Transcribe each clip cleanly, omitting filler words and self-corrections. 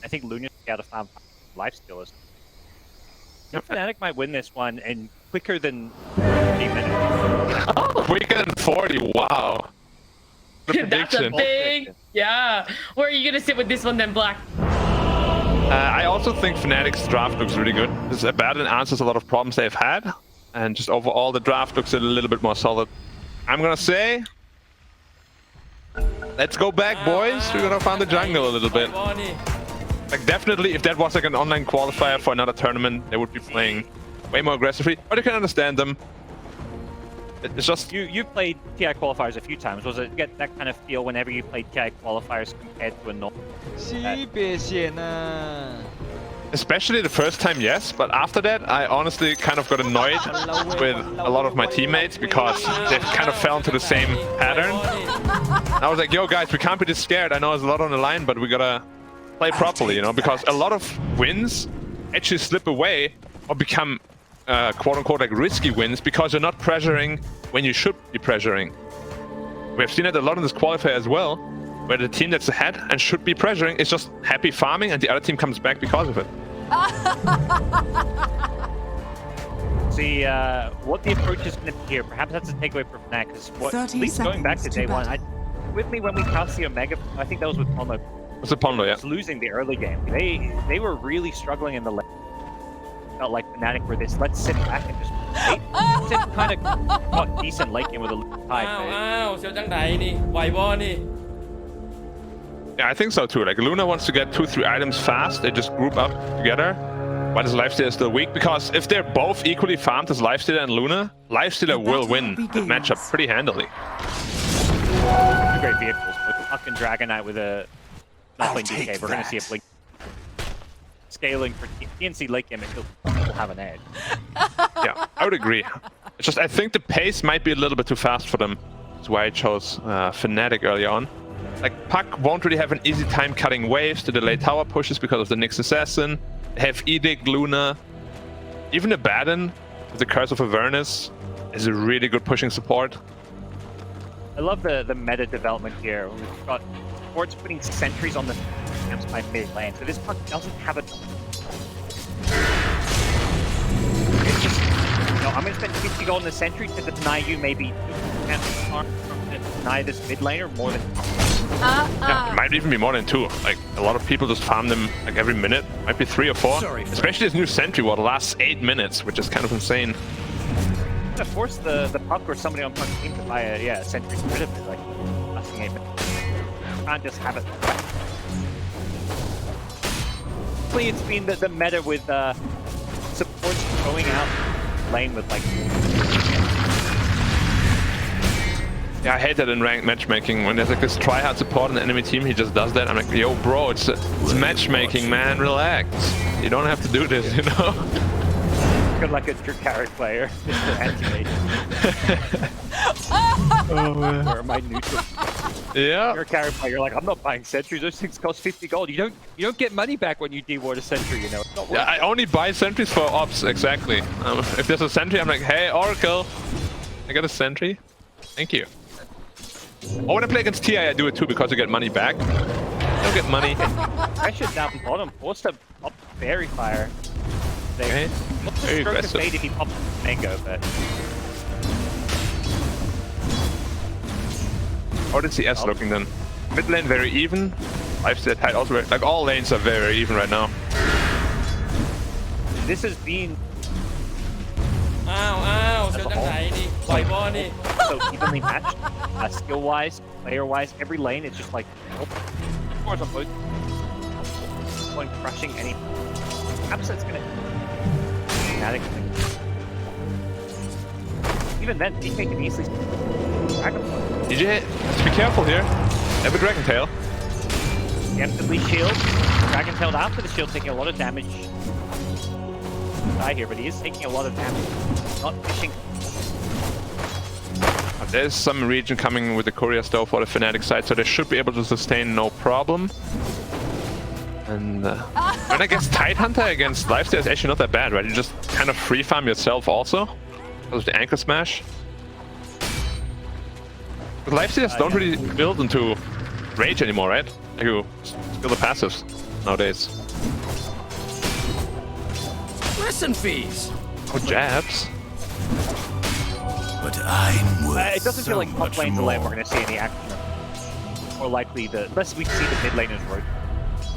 I think Luna's out of farm Lifestealers. Fnatic might win this one in quicker than 15 minutes. Oh, quicker than 40, wow. That's a big, yeah. Where are you gonna sit with this one then, Black? I also think Fnatic's draft looks really good. This Abaddon answers a lot of problems they've had, and just overall the draft looks a little bit more solid. I'm gonna say, let's go back, boys. We're gonna find the jungle a little bit. Like, definitely, if that was like an online qualifier for another tournament, they would be playing way more aggressively. But you can understand them. It's just you played TI qualifiers a few times. Was it get that kind of feel whenever you played TI qualifiers compared to a normal? Especially the first time, yes, but after that, I honestly kind of got annoyed with a lot of my teammates because they kind of fell into the same pattern. I was like, yo guys, we can't be this scared. I know there's a lot on the line, but we gotta play properly, you know, because a lot of wins actually slip away or become quote-unquote like risky wins because you're not pressuring when you should be pressuring. We have seen it a lot in this qualifier as well, where the team that's ahead and should be pressuring is just happy farming and the other team comes back because of it. See, what the approach is going to be here, perhaps that's a takeaway for Fnatic, because what, at least going back to day one, with me when we cast the Omega, I think that was with Pondo. What's the Pondo, yeah? Was losing the early game. They were really struggling in the late. Felt like Fnatic were this, let's sit back and just wait. Sit kind of got decent late game with a high. Yeah, I think so too. Like, Luna wants to get 2-3 items fast. They just group up together. Why does Lifestealer still weak? Because if they're both equally farmed as Lifestealer and Luna, Lifestealer will win that matchup pretty handily. Two great vehicles, but Puck and Dragon Knight with a not playing DK. We're going to see a blink. Scaling for TnC late game, will have an edge. Yeah, I would agree. It's just, I think the pace might be a little bit too fast for them. That's why I chose Fnatic early on. Like, Puck won't really have an easy time cutting waves to delay tower pushes because of the Nyx Assassin. They have Edict, Luna. Even Abaddon with the Curse of Avernus is a really good pushing support. I love the meta development here. We've got supports putting sentries on the camps by mid lane, so this Puck doesn't have a... It's just, you know, I'm going to spend 50 gold in the sentry to deny you maybe deny this mid laner more than... Yeah, it might even be more than 2. Like, a lot of people just farm them like every minute. Might be 3 or 4. Especially this new sentry ward lasts 8 minutes, which is kind of insane. I'm gonna force the Puck or somebody on Puck's team to buy a sentry rid of it, like lasting 8 minutes. You can't just have it. Hopefully it's been the meta with supports going out lane with like... Yeah, I hate that in ranked matchmaking. When there's like this try-hard support on the enemy team, he just does that. I'm like, yo, bro, it's matchmaking, man. Relax. You don't have to do this, you know? Good like a Dracaric player. Anti-mage. Oh, man. Or am I neutral? Yeah. You're a Dracaric player. You're like, I'm not buying sentries. Those things cost 50 gold. You don't get money back when you deward a sentry, you know? It's not worth Yeah, I only buy sentries for ops, exactly. If there's a sentry, I'm like, hey, Oracle, I got a sentry. Thank you. Or when I play against Ti, I do it too because you get money back. I don't get money. Pressure down bottom, forced to pop Fairy Fire. Okay. Very aggressive. If he pops Mango, but... How did CS looking then? Mid lane very even. Lifestealer tight also very, like all lanes are very even right now. This has been... so evenly matched, skill-wise, player-wise, every lane, it's just like, of course on both, going crushing any, perhaps that's gonna, even then, DK can easily, DJ, let's be careful here. Have a Dragon Tail. Preemptively shield, Dragon Tailed after the shield, taking a lot of damage. Die here, but he is taking a lot of damage, not fishing. There's some region coming with the courier stove for the Fnatic side, so they should be able to sustain no problem. And when I guess Tidehunter against Lifestealer is actually not that bad, right? You just kind of free farm yourself also because of the Anchor Smash. But Lifestealers don't really build into rage anymore, right? Like you skill the passives. nowadays. Lesson fees. Oh, jabs. But I'm worth It doesn't feel like top lane to lane we're more. going to see any action. More likely, unless we see the mid laners rotate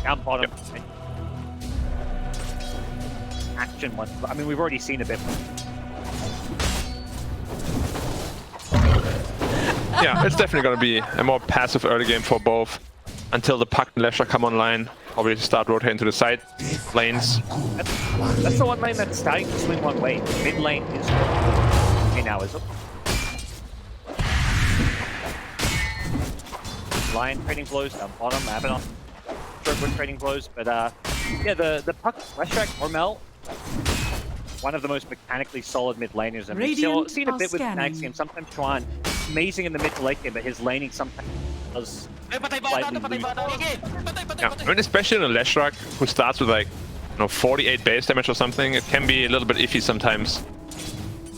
down bottom. And action once. I mean, we've already seen a bit. Yeah, it's definitely going to be a more passive early game for both until the Puck and Leshrac come online. Probably start rotating to the side lanes. That's the one lane that's starting to swing one way. Mid lane is okay now, is it? Lion trading blows down bottom, Abaddon with trading blows, but yeah, the Puck, Leshrac, Hormel, one of the most mechanically solid mid laners, and we've seen a bit with Fnatic's game. Sometimes Chuan, amazing in the mid to late game, but his laning sometimes does slightly lose. Yeah, I mean, especially in a Leshrac who starts with like, 48 base damage or something, it can be a little bit iffy sometimes.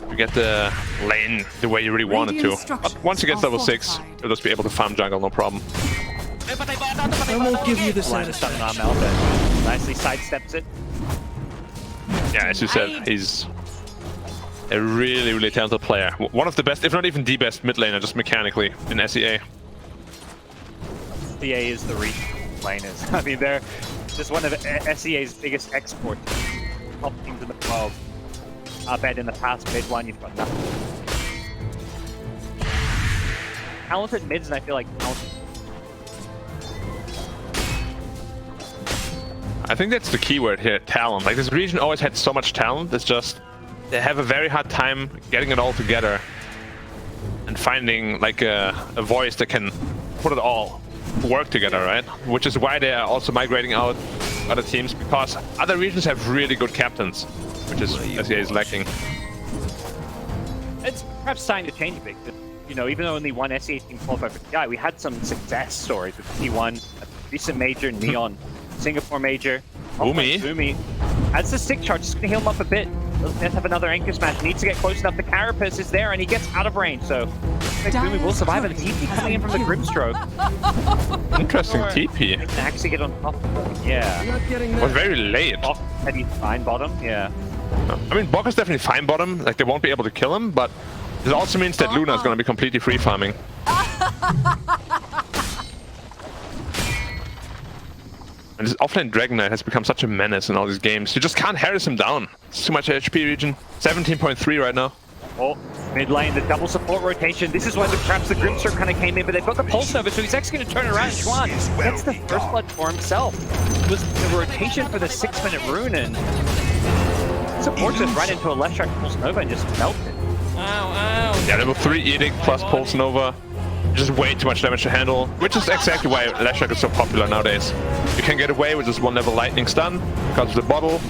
You get the lane the way you really want it to. But once you get level 6, you'll just be able to farm jungle, no problem. I won't give you the Line is stuck satisfaction. on Mel, but nicely sidesteps it. Yeah, as you said, he's a really, really talented player. One of the best, if not even the best mid laner, just mechanically in SEA. SEA is the reach laners. I mean, they're just one of SEA's biggest exports. Top teams in the world. I bet in the past mid one, you've got nothing. Talented mids, and I feel like talented. I think that's the key word here, talent. Like, this region always had so much talent, it's just they have a very hard time getting it all together and finding like a voice that can put it all to work together, right? Which is why they are also migrating out other teams, because other regions have really good captains, which is SEA is lacking. It's perhaps starting to change a bit. Even though only one SEA team qualified for TI, we had some success stories with T1, a recent major, Neon, Singapore major. Umi. As the stick charge, just gonna heal him up a bit. Doesn't have another anchor smash. Needs to get close enough. The Carapace is there, and he gets out of range. So Umi will survive. And the TP coming in from the Grimstroke. Interesting TP. Can actually get on top of him. Yeah. Not getting It was that. very late. Bok said he's fine bottom. Yeah. I mean, Bok is definitely fine bottom, like they won't be able to kill him, but it also means that Luna is going to be completely free farming. And this offlane Dragon Knight has become such a menace in all these games. You just can't harass him down. It's too much HP region. 17.3 right now. Oh, mid lane, the double support rotation. This is why perhaps the Grimstroke kind of came in, but they've got the Pulse Nova, so he's actually going to turn around. Chuan gets the first blood for himself. It was the rotation for the 6-minute rune, and support just ran into a Leshrac Pulse Nova and just melted. Yeah, level 3 Edict plus Pulse Nova. Just way too much damage to handle, which is exactly why Leshrac is so popular nowadays. You can get away with just 1 level lightning stun because of the bottle,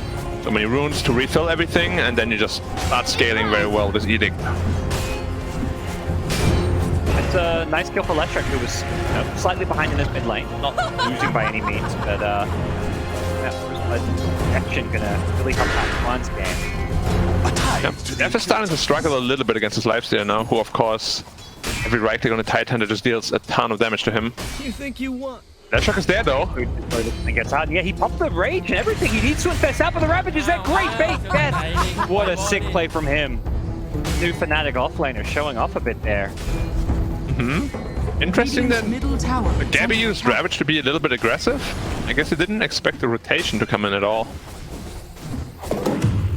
so many runes to refill everything, and then you just start scaling very well with Edict. It's a nice kill for Leshrac, who was slightly behind in his mid lane. Not losing by any means, but that first blood action gonna really help out Chuan's game. Yeah, Def is starting to struggle a little bit against his Lifestealer now, who of course, every right click on the Ti10 that just deals a ton of damage to him. You think you won? Leshrac is there though. And gets out. Yeah, he popped the rage and everything. He needs to infest out, but the Ravage is that great bait. Death. What a sick play from him. New Fnatic offlaner showing off a bit there. Interesting that Middle tower. Gabby used Ravage to be a little bit aggressive. I guess he didn't expect the rotation to come in at all.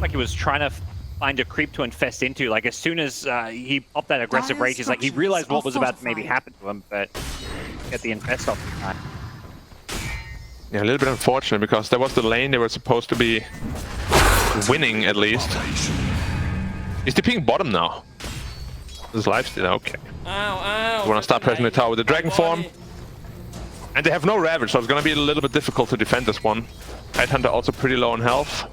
Like he was trying to find a creep to infest into. Like as soon as he popped that aggressive rage, he's like he realized what was about to maybe happen to him, but get the infest off the time. Yeah, a little bit unfortunate because that was the lane they were supposed to be winning at least. He's TPing bottom now. This is Lifestealer, okay. You wanna start pressing the tower with the Dragon Form. And they have no Ravage, so it's gonna be a little bit difficult to defend this one. Tidehunter also pretty low on health.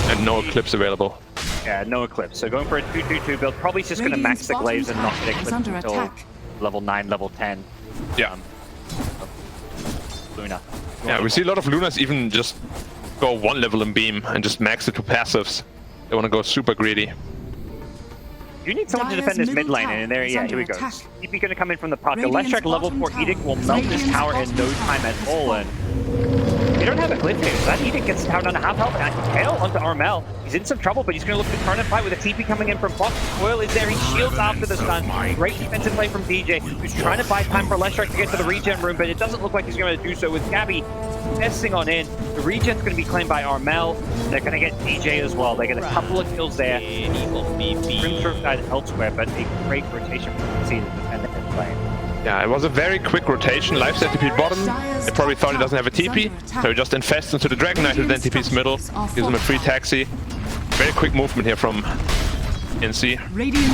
And no Eclipse available. Yeah, no Eclipse. So going for a 2-2-2 build, probably just going to max the Glaives and not get Eclipse until level 9, level 10. Yeah. Luna. Yeah, we see a lot of Lunas even just go 1 level in beam and just max it to passives. They want to go super greedy. You need someone to defend this mid lane, and there, yeah, here we go. TP going to come in from the pocket. Leshrac level 4 Edict will melt this tower in no time at all, and You don't have a cliff here, so that Edict gets down on a half health, and tail onto Armel. He's in some trouble, but he's going to look to turn and fight with a TP coming in from Fox. Coil is there, he shields after the stun. Great defensive play from DJ, who's trying to buy time for Leshrac to get to the regen room, but it doesn't look like he's going to do so with Gabby testing on in. The regen's going to be claimed by Armel. They're going to get DJ as well. They get a couple of kills there. Grimstroke died elsewhere, but a great rotation from TnC to defend the head lane. Yeah, it was a very quick rotation. Lifestealer TP bottom. They probably thought he doesn't have a TP, so he just infests into the Dragon Knight who then TP's middle. Gives him a free taxi. Very quick movement here from TnC.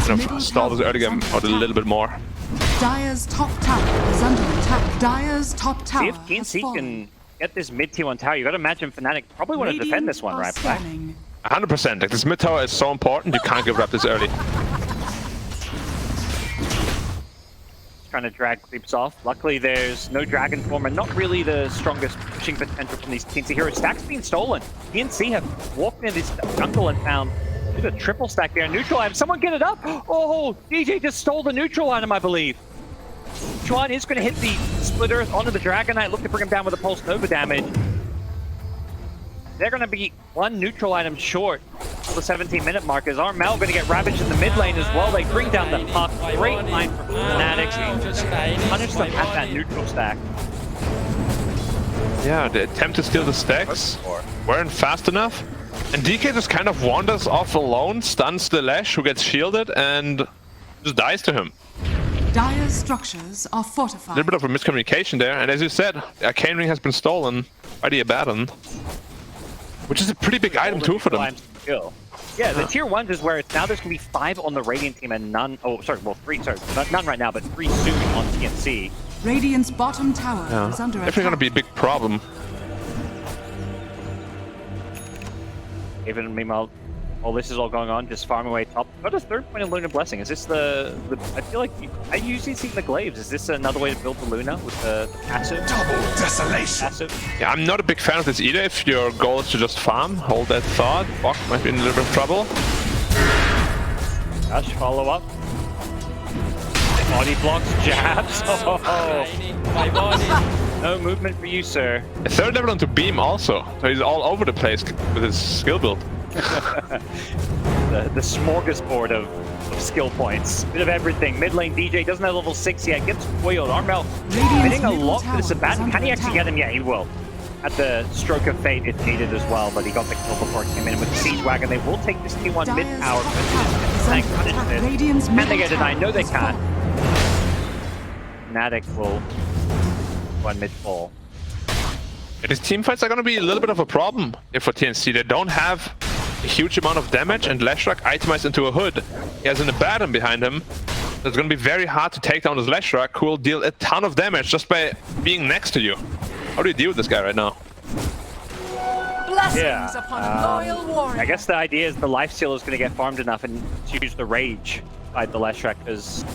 Kind of stall this early game out a little bit more. Dire's top tower is under attack. Dire's top tower. See if TnC can get this mid tier 1 tower. You got to imagine Fnatic probably want to defend this one, right? 100%. Like, this mid tower is so important. You can't give it up this early. Trying to drag creeps off. Luckily, there's no Dragon Form and not really the strongest pushing potential from these TnC heroes. Stack's been stolen. TnC have walked into this jungle and found a triple stack there. Neutral item. Someone get it up. Oh, DJ just stole the neutral item, I believe. Chuan is going to hit the Split Earth onto the Dragon Knight. Look to bring him down with a Pulse Nova damage. They're going to be one neutral item short for the 17-minute mark. Is Armel going to get ravaged in the mid lane as well? They bring down the puck. Great line from Fnatic. Punish them at that neutral stack. Yeah, the attempt to steal the stacks weren't fast enough. And DK just kind of wanders off alone, stuns the Lash, who gets shielded, and just dies to him. Dire's structures are fortified. A little bit of a miscommunication there, and as you said, the Arcane Ring has been stolen by the Abaddon. Which is a pretty big item too for them. Yeah, the tier 1s is where it's now there's going to be 5 on the Radiant team and none, oh sorry, well 3, sorry, none right now, but 3 soon on TnC. Radiant's bottom tower is under attack. Definitely going to be a big problem. Even meanwhile, while this is all going on, just farm away top. Got a 3rd point of Luna Blessing. Is this the I feel like I usually see the glaives. Is this another way to build the Luna with the passive? Double desolation. Passive? Yeah, I'm not a big fan of this either. If your goal is to just farm, hold that thought. Bok might be in a little bit of trouble. Gosh, follow up. Body blocks, jabs. Oh. No movement for you, sir. A 3rd level onto Beam also. So he's all over the place with his skill build. the smorgasbord of skill points. Bit of everything. Mid lane DJ doesn't have level 6 yet. Gets foiled. Armel hitting a lot for this Abaddon. Can he actually get him? Yeah, he will. At the stroke of fate, it's needed as well, but he got the kill before it came in. With the Siege Wagon, they will take this T1 mid tower. Can they get it? I know they can. Fnatic will one mid full. These team fights are going to be a little bit of a problem here for TnC. They don't have a huge amount of damage, and Leshrac itemized into a hood. He has an Abaddon behind him. It's going to be very hard to take down this Leshrac, who will deal a ton of damage just by being next to you. How do you deal with this guy right now? Blessings upon a loyal warrior. I guess the idea is the Lifestealer is going to get farmed enough and use the Rage by the Leshrac, because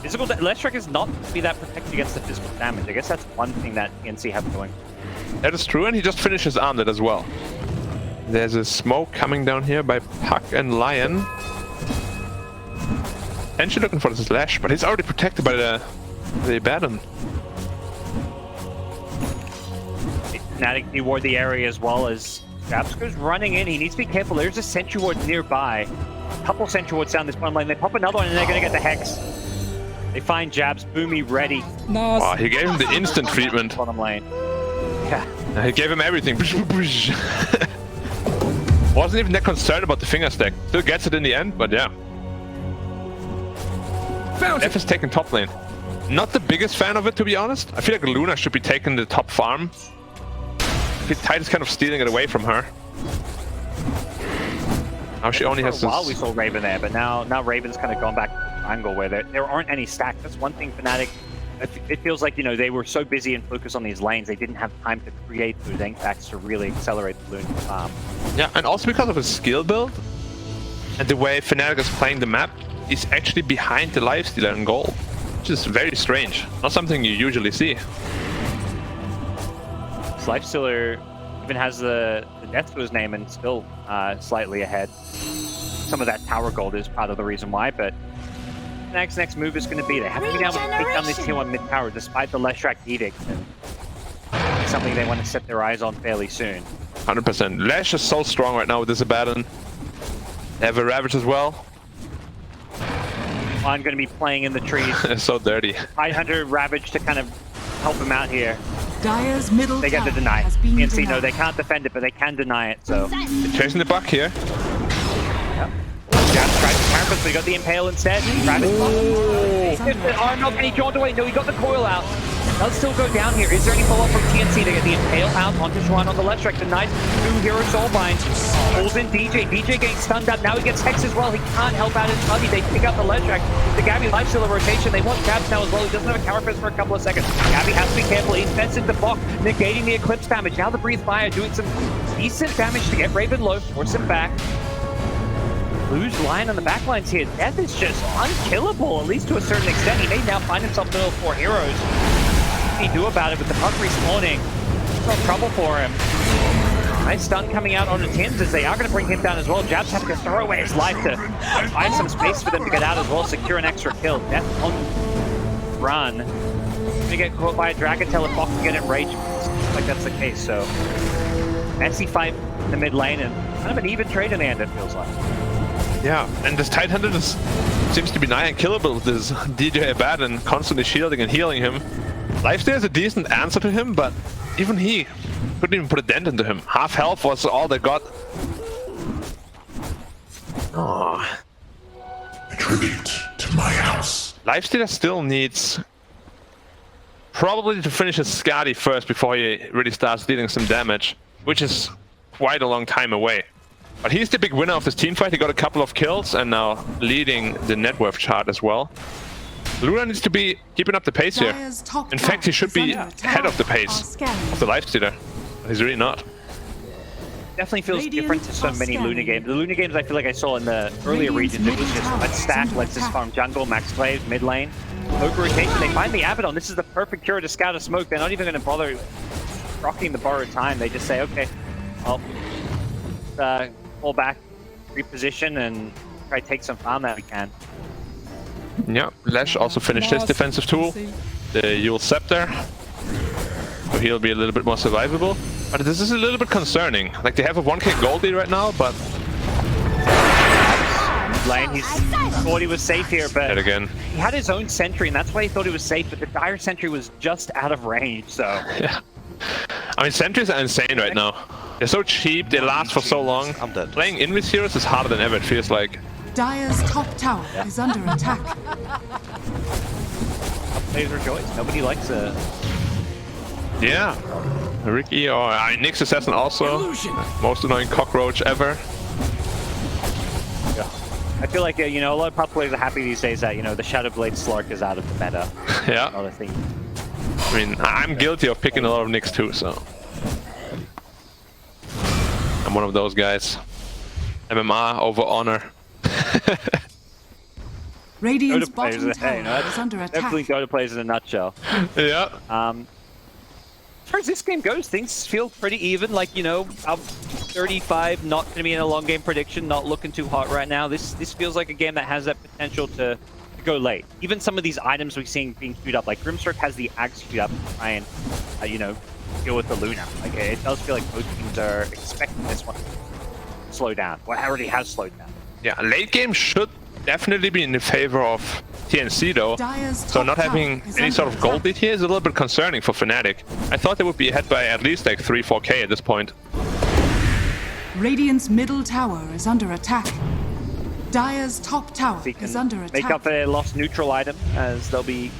Leshrac is not be that protected against the physical damage. I guess that's one thing that TnC have going. That is true, and he just finishes Armlet as well. There's a smoke coming down here by Puck and Lion. And she's looking for the slash, but he's already protected by the Abaddon. Fnatic deward the area as well as Jabsco's running in. He needs to be careful. There's a Sentry Ward nearby. A couple Sentry Wards down this bottom lane. They pop another one and they're going to get the Hex. They find Jabs, Boomy ready. Nice. Oh, he gave him the instant treatment. Bottom lane. Yeah. He gave him everything. Wasn't even that concerned about the finger stack. Still gets it in the end, but yeah. F is taking top lane. Not the biggest fan of it, to be honest. I feel like Luna should be taking the top farm. Ti10 is kind of stealing it away from her. Now she only has this... For a while we saw Raven there, but now Raven's kind of gone back to the triangle where there aren't any stacks. That's one thing Fnatic... It feels like, you know, they were so busy and focused on these lanes, they didn't have time to create those stacks to really accelerate the Luna farm. Yeah, and also because of his skill build and the way Fnatic is playing the map, he's actually behind the Lifestealer in gold, which is very strange. Not something you usually see. Lifestealer even has the death to his name and still slightly ahead. Some of that tower gold is part of the reason why, but next move is going to be they have to be able to take down this tier 1 mid tower despite the Leshrac edict. And something they want to set their eyes on fairly soon. 100%. Lash is so strong right now with this Abaddon. They have a Ravage as well. I'm going to be playing in the trees. It's so dirty. Tidehunter Ravage to kind of help him out here. Dire's middle They get the tower deny. has been TnC, denied. no, they can't defend it, but they can deny it, so... They're chasing the buck here. Yep. Jabs tried to carapace, but he got the Impale instead. Ravage. Oh, no, can he jaunt away? No, he got the coil out. Does still go down here. Is there any follow-up from TnC to get the Impale out onto Swan on the left strike? The nice new hero Soulbind pulls in DJ. DJ getting stunned up. Now he gets Hex as well. He can't help out his buddy. They pick up the left strike. The Gabby Lifestealer rotation. They want Jabs now as well. He doesn't have a carapace for a couple of seconds. Gabby has to be careful. He invests in the block, negating the Eclipse damage. Now the Breathe Fire doing some decent damage to get Raven low, force him back. Blue's line on the back lines here. Death is just unkillable, at least to a certain extent. He may now find himself in the middle of 4 heroes. What can he do about it with the puck respawning? It's no trouble for him. Nice stun coming out on the Tins as they are going to bring him down as well. Jabs have to throw away his life to find some space for them to get out as well, secure an extra kill. Death on run. Going to get caught by a Dragon Tail if Fox can get enraged. Looks like that's the case, so... messy fight in the mid lane and kind of an even trade in the end, it feels like. Yeah, and this Tidehunter seems to be nigh unkillable with this DJ Abaddon constantly shielding and healing him. Lifestealer is a decent answer to him, but even he couldn't even put a dent into him. Half health was all they got. Oh. A tribute to my house. Lifestealer still needs probably to finish his Skadi first before he really starts dealing some damage, which is quite a long time away. But he's the big winner of this team fight. He got a couple of kills and now leading the net worth chart as well. Luna needs to be keeping up the pace here. In fact, he should be ahead of the pace of the Lifestealer. But he's really not. Definitely feels different to so many Luna games. The Luna games I feel like I saw in the earlier regions, it was just let's stack, let's just farm jungle, max plays, mid lane. Over rotation, they find the Abaddon. This is the perfect cure to scout a smoke. They're not even going to bother rocking the borrowed time. They just say, okay, well, pull back, reposition, and try to take some farm that we can. Yeah, Lash also finished his defensive tool, the Yule Scepter. So he'll be a little bit more survivable. But this is a little bit concerning. Like, they have a 1k gold lead right now, but... Lane, he thought he was safe here, but again. He had his own sentry, and that's why he thought he was safe, but the Dire sentry was just out of range, so... Yeah. I mean, sentries are insane right now. They're so cheap, they last for so long. I'm dead. Playing Invis heroes is harder than ever, it feels like. Dire's top tower is under attack. Players rejoice. Nobody likes a... Yeah. Ricky or Nyx Assassin also. Most annoying cockroach ever. Yeah. I feel like, you know, a lot of pop players are happy these days that, you know, the Shadowblade Slark is out of the meta. Yeah. Another thing. I mean, I'm guilty of picking a lot of Nyx too, so... I'm one of those guys. MMR over honor. Radiant's Dota players bottom are, tower hey, no, is under attack. definitely Dota players in a nutshell. Yeah. As far as this game goes, things feel pretty even. Like, you know, up 35, not going to be in a long game prediction, not looking too hot right now. This feels like a game that has that potential to go late. Even some of these items we're seeing being queued up, like Grimstroke has the Axe queued up to try and, you know, deal with the Luna. Like, it does feel like most teams are expecting this one to slow down. Well, it already has slowed down. Yeah, late game should definitely be in the favor of TnC though. So not having any sort of gold lead here is a little bit concerning for Fnatic. I thought they would be ahead by at least like 3-4k at this point. Radiant's middle tower is under attack. Dire's top tower is under attack. Make up for their lost neutral item, as they'll be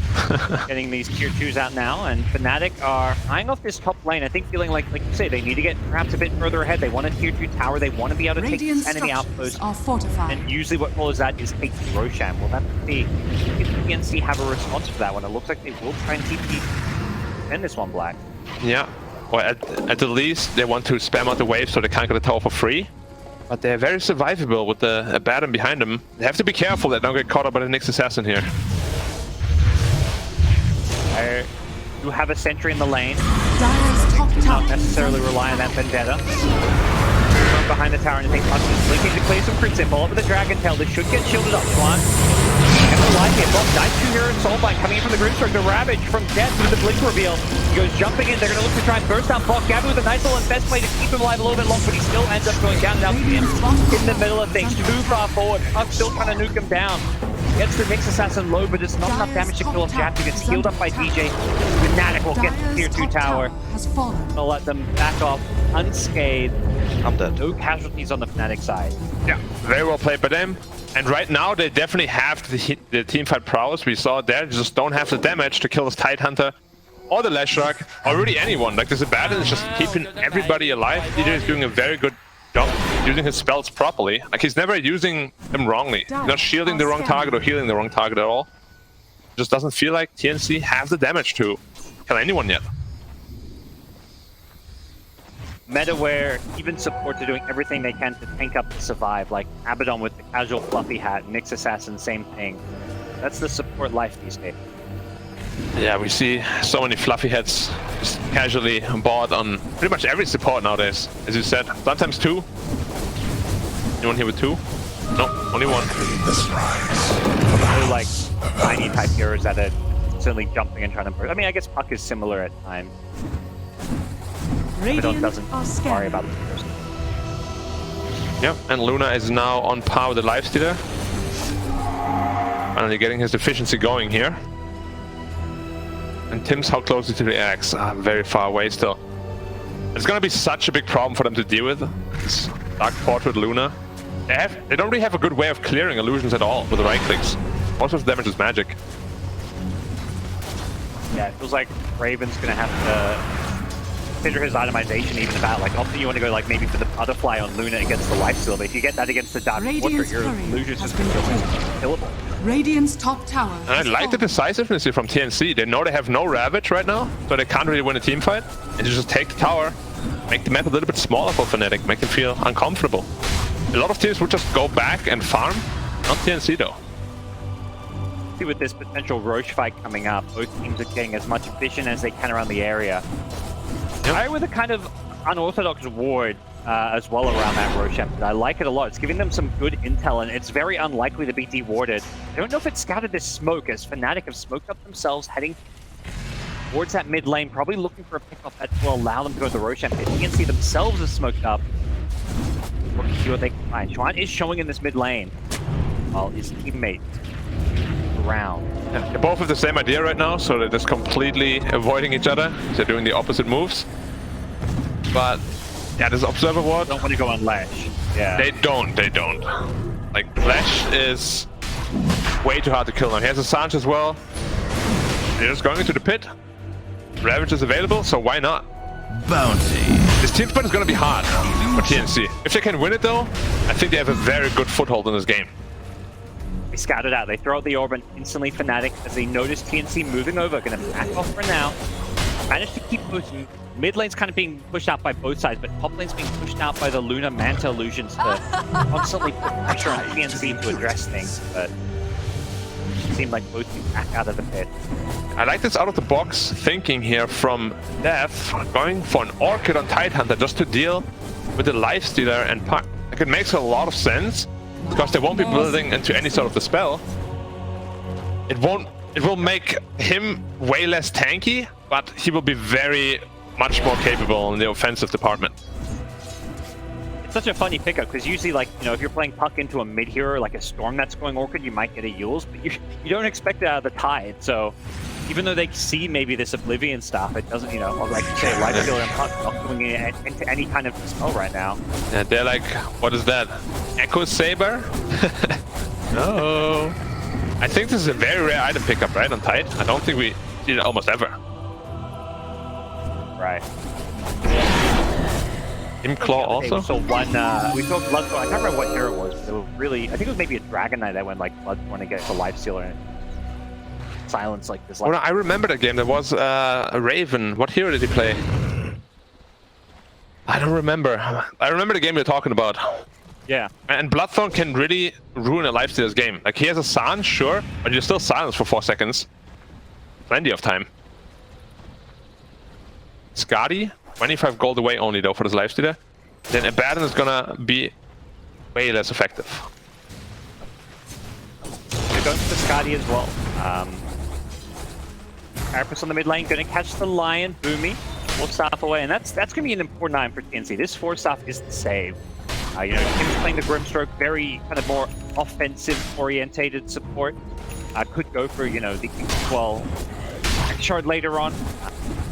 getting these tier 2s out now. And Fnatic are eyeing off this top lane. I think feeling like you say, they need to get perhaps a bit further ahead. They want a tier 2 tower. They want to be able to take this enemy outpost. Are fortified. And usually what follows that is take Roshan. Well, that's the if TnC have a response for that one. It looks like they will try and defend this one black. Yeah. Or at the least, they want to spam out the waves so they can't get the tower for free. But they're very survivable with the Abaddon behind them. They have to be careful that they don't get caught up by the Nyx Assassin here. You have a sentry in the lane. Dire's top tower. Not necessarily rely on that vendetta. From behind the tower and take punches. Looking to clear some crits in. Follow up with the Dragon Tail. They should get shielded up. One. alive here. Both nice 2-hero Soulbind coming in from the Grimstroke. The Ravage from Death with the Blink reveal. He goes jumping in. They're going to look to try and burst down Bot. Gabby with a nice little infest play to keep him alive a little bit long, but he still ends up going down. Now in the middle of things, too far forward. Puck still trying to nuke him down. Gets the Mix Assassin low, but it's not enough damage to kill off Jack. He gets healed up by DJ. Fnatic will get the tier 2 tower. I'll let them back off unscathed. I'm dead. No casualties on the Fnatic side. Yeah, very well played by them. And right now, they definitely have the teamfight prowess. We saw it there. They just don't have the damage to kill this Tidehunter or the Leshrac or really anyone. Like, this Abaddon is just keeping everybody alive. DJ is doing a very good job using his spells properly. Like, he's never using them wrongly. He's not shielding the wrong target or healing the wrong target at all. It just doesn't feel like TnC has the damage to kill anyone yet. Meta where even supports are doing everything they can to tank up to survive, like Abaddon with the casual fluffy hat, Nyx Assassin, same thing. That's the support life these days. Yeah, we see so many fluffy hats just casually bought on pretty much every support nowadays. As you said, sometimes 2. Anyone here with 2? No, only 1. They're like tiny type heroes that are certainly jumping and trying to burst. I mean, I guess Puck is similar at times. Abaddon doesn't worry about the first. Yep, and Luna is now on par with the Lifestealer. Finally getting his efficiency going here. And Tim's how close is to the axe? Very far away still. It's gonna be such a big problem for them to deal with. This Dark Portrait Luna. They don't really have a good way of clearing illusions at all with the right clicks. Most of the damage is magic. Yeah, it feels like Raven's gonna have to consider his itemization even about, like, often you want to go like maybe for the butterfly on Luna against the Lifestealer, but if you get that against the Dark Portrait, your illusions is killable. Radiant's top tower. And I like the decisiveness here from TnC. They know they have no Ravage right now, so they can't really win a team fight. And you just take the tower, make the map a little bit smaller for Fnatic, make them feel uncomfortable. A lot of teams would just go back and farm, not TnC though. See, with this potential Roche fight coming up, both teams are getting as much vision as they can around the area. I with a kind of unorthodox ward as well around that Roche Emperor. I like it a lot. It's giving them some good intel, and it's very unlikely to be dewarded. I don't know if it scouted this smoke, as Fnatic have smoked up themselves, heading towards that mid lane, probably looking for a pick-off that will allow them to go to the Roche Emperor. TnC themselves are smoked up. We'll see what they can find. Chuan is showing in this mid lane, while his teammate around. Yeah, they're both have the same idea right now, so they're just completely avoiding each other. They're doing the opposite moves. But yeah, this Observer Ward... Don't want to go on Lash. Yeah. They don't. Like, Lash is way too hard to kill now. He has a Sanch as well. They're just going into the pit. Ravage is available, so why not? Bounty. This team fight is going to be hard for TnC. If they can win it though, I think they have a very good foothold in this game. They scout it out. They throw out the orb and instantly Fnatic, as they notice TnC moving over, going to back off for now. Managed to keep pushing. Mid lane's kind of being pushed out by both sides, but top lane's being pushed out by the Luna Manta illusions to constantly put pressure on TnC to address things, but it seemed like both teams back out of the pit. I like this out-of-the-box thinking here from Death, going for an Orchid on Tidehunter just to deal with the Lifestealer and Puck. Like, it makes a lot of sense, because they won't be building into any sort of the spell. It will make him way less tanky, but he will be very much more capable in the offensive department. It's such a funny pickup, because usually, like, you know, if you're playing Puck into a mid-hero, like a Storm that's going Orchid, you might get a Yules, but you don't expect it out of the Tide, so even though they see maybe this Oblivion stuff, it doesn't, you know, like you say, Lifestealer and Puck not going into any kind of spell right now. Yeah, they're like, what is that? Echo Saber? No. I think this is a very rare item pickup, right, on Tide? I don't think we see it almost ever. Right. Imclaw also? So one, we saw Bloodthorn, I can't remember what hero it was, but it was really, I think it was maybe a Dragon Knight that went like Bloodthorn against a Lifestealer and silence like this. Oh, no, I remember that game. There was a Raven. What hero did he play? I don't remember. I remember the game you're talking about. Yeah. And Bloodthorn can really ruin a Lifestealer's game. Like, he has a Sanch, sure, but you're still silenced for 4 seconds. Plenty of time. Skadi, 25 gold away only though for this Lifestealer. Then Abaddon is gonna be way less effective. going for the Skadi as well. Carapace on the mid lane, going to catch the Lion, Boomy, 4-staff away, and that's going to be an important item for TnC. This 4-staff is the save. You know, Tim's playing the Grimstroke, very kind of more offensive-orientated support. Could go for, you know, the well shard later on.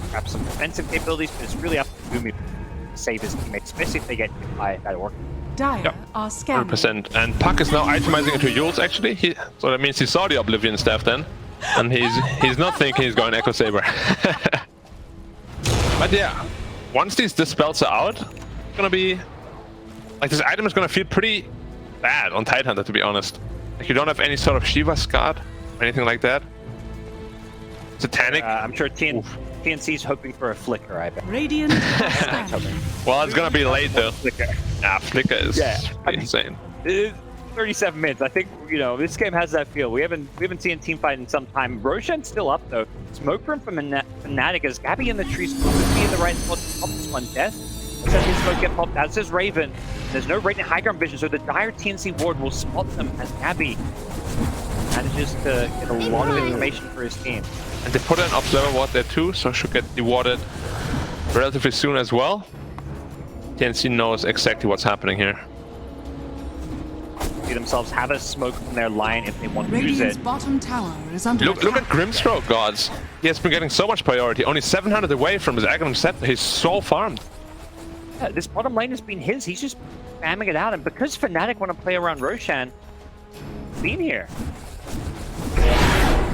Perhaps some defensive capabilities, but it's really up to Boomy to save his teammates, especially if they get hit by that orc. Dire are scanning. 100%. And Puck is now itemizing into Yules actually. So that means he saw the Oblivion staff then. And he's not thinking he's going Echo Saber. But yeah, once these dispels are out, it's gonna be like this item is gonna feel pretty bad on Tidehunter, to be honest. Like you don't have any sort of Shiva Scarred or anything like that. Satanic. I'm sure TnC's hoping for a flicker, I bet. Radiant are scanning. Well, it's gonna be late though. Flicker. Nah, Flicker is insane. 37 minutes. I think, you know, this game has that feel. We haven't seen a team fight in some time. Roshan's still up though. Smoke room from Fnatic as Gabby in the trees probably in the right spot to pop this one. Death. Says his smoke get popped, as does Raven. There's no radiant high ground vision, so the Dire TnC ward will spot them as Gabby manages to get a lot of information for his team. And they put an observer ward there too, so should get dewarded relatively soon as well. TnC knows exactly what's happening here. See themselves have a smoke from their line if they want to use Radiant's it. bottom tower is under Look at Grimstroke, gods. He has been getting so much priority. Only 700 away from his Aghanim Scepter. He's so farmed. Yeah, this bottom lane has been his. He's just spamming it out, and because Fnatic want to play around Roshan, been here.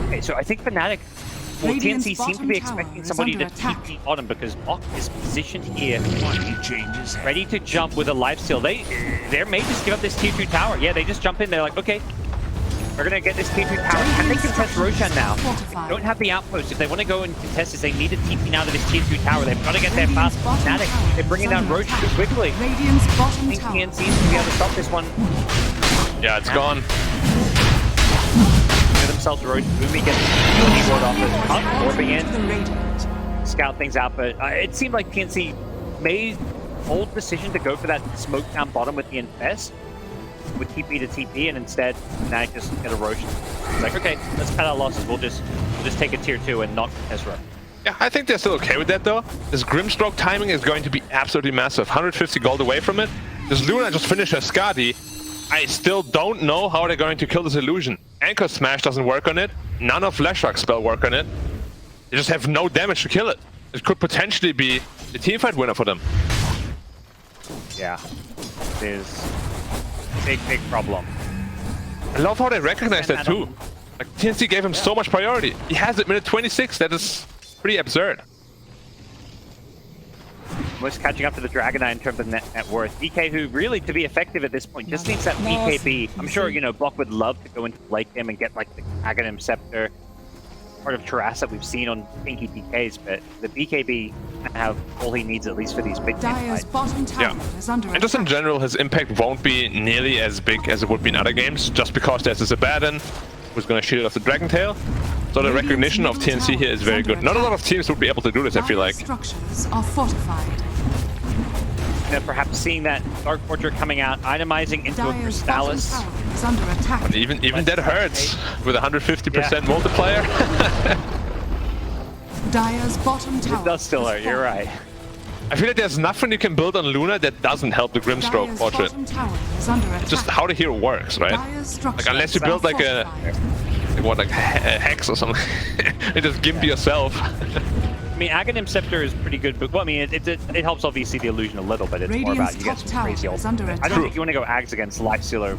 Okay, so I think Fnatic, well, TnC seem to be expecting somebody to TP bottom because Bok is positioned here, ready to jump with a lifesteal. They may just give up this tier 2 tower. Yeah, they just jump in. They're like, okay, we're gonna get this tier 2 tower. Can they contest Roshan now? They don't have the outpost. If they want to go and contest this, they need a TP now to this tier 2 tower. They've got to get there fast. Fnatic, they're bringing down Roshan too quickly. Radiant's I bottom think tower. TnC is gonna be able to stop this one. Yeah, it's gone. Themselves road. Boomy gets the ward off as up, orbing in, The Radiant. scout things out, but it seemed like TnC made bold decision to go for that smoke down bottom with the Infest, with TP to TP, and instead Fnatic just get a Roche. It's like, okay, let's cut our losses. We'll just take a tier 2 and not Ezra. Yeah, I think they're still okay with that though. This Grimstroke timing is going to be absolutely massive. 150 gold away from it. This Luna just finished her Skadi. I still don't know how they're going to kill this illusion. Anchor Smash doesn't work on it. None of Leshrak's spell work on it. They just have no damage to kill it. It could potentially be the teamfight winner for them. Yeah, it is a big problem. I love how they recognize that too. Like TnC gave him so much priority. He has it minute 26. That is pretty absurd. Almost catching up to the Dragon Knight in terms of net worth. BK, who really, to be effective at this point, just needs that BKB. I'm sure, you know, Bok would love to go into late game and get, like, the Aghanim Scepter, part of Taras that we've seen on pinky PKs, but the BKB can have all he needs, at least for these big Dire's bottom tower is under And just in attack. general, his impact won't be nearly as big as it would be in other games, just because there's this Abaddon who's going to shoot it off the Dragon Tail. So the recognition of TnC here is very good. Not a lot of teams would be able to do this, I feel like. Structures are fortified. And perhaps seeing that Dark Portrait coming out, itemizing into a Dire's bottom Crystallis. tower is under attack. But even that hurts with a 150% multiplier. Dire's bottom tower. It does still hurt, you're right. I feel like there's nothing you can build on Luna that doesn't help the Grimstroke Dire's portrait. bottom tower is under attack. Just how the hero works, right? Dire's structures Like unless you build like a hex or something, and just gimp yourself. I mean, Aghanim Scepter is pretty good, but well, I mean, it helps obviously the illusion a little bit. It's more about you get some crazy ult. I don't think you want to go Ags against Lifestealer.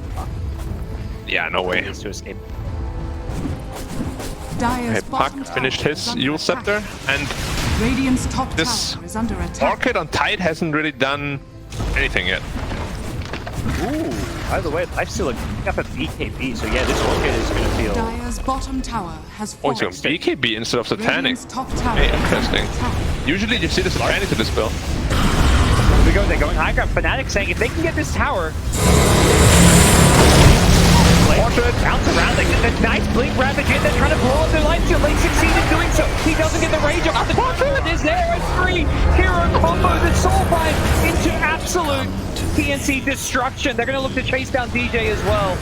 Yeah, no way. To escape. Dire's Puck bottom tower finished his is under Yule attack. Scepter, and Radiant's top this tower is under attack. Orchid on Tide hasn't really done anything yet. Ooh, by the way, Lifestealer picked up a BKB, so yeah, this Orchid is going to feel... Dire's bottom tower has Oh, fallen. it's going BKB instead of Satanic. Radiant's top tower Hey, is under interesting. attack. Usually you see the Satanic to this build. They're going high ground. Fnatic saying if they can get this tower... Portrait bounce around, they get that nice blink ravage in, they're trying to blow up their Lifesteal, they succeed in doing so. He doesn't get the rage up, the Portrait is there, and 3 hero combo that Soulbind into absolute TnC destruction. They're going to look to chase down DJ as well.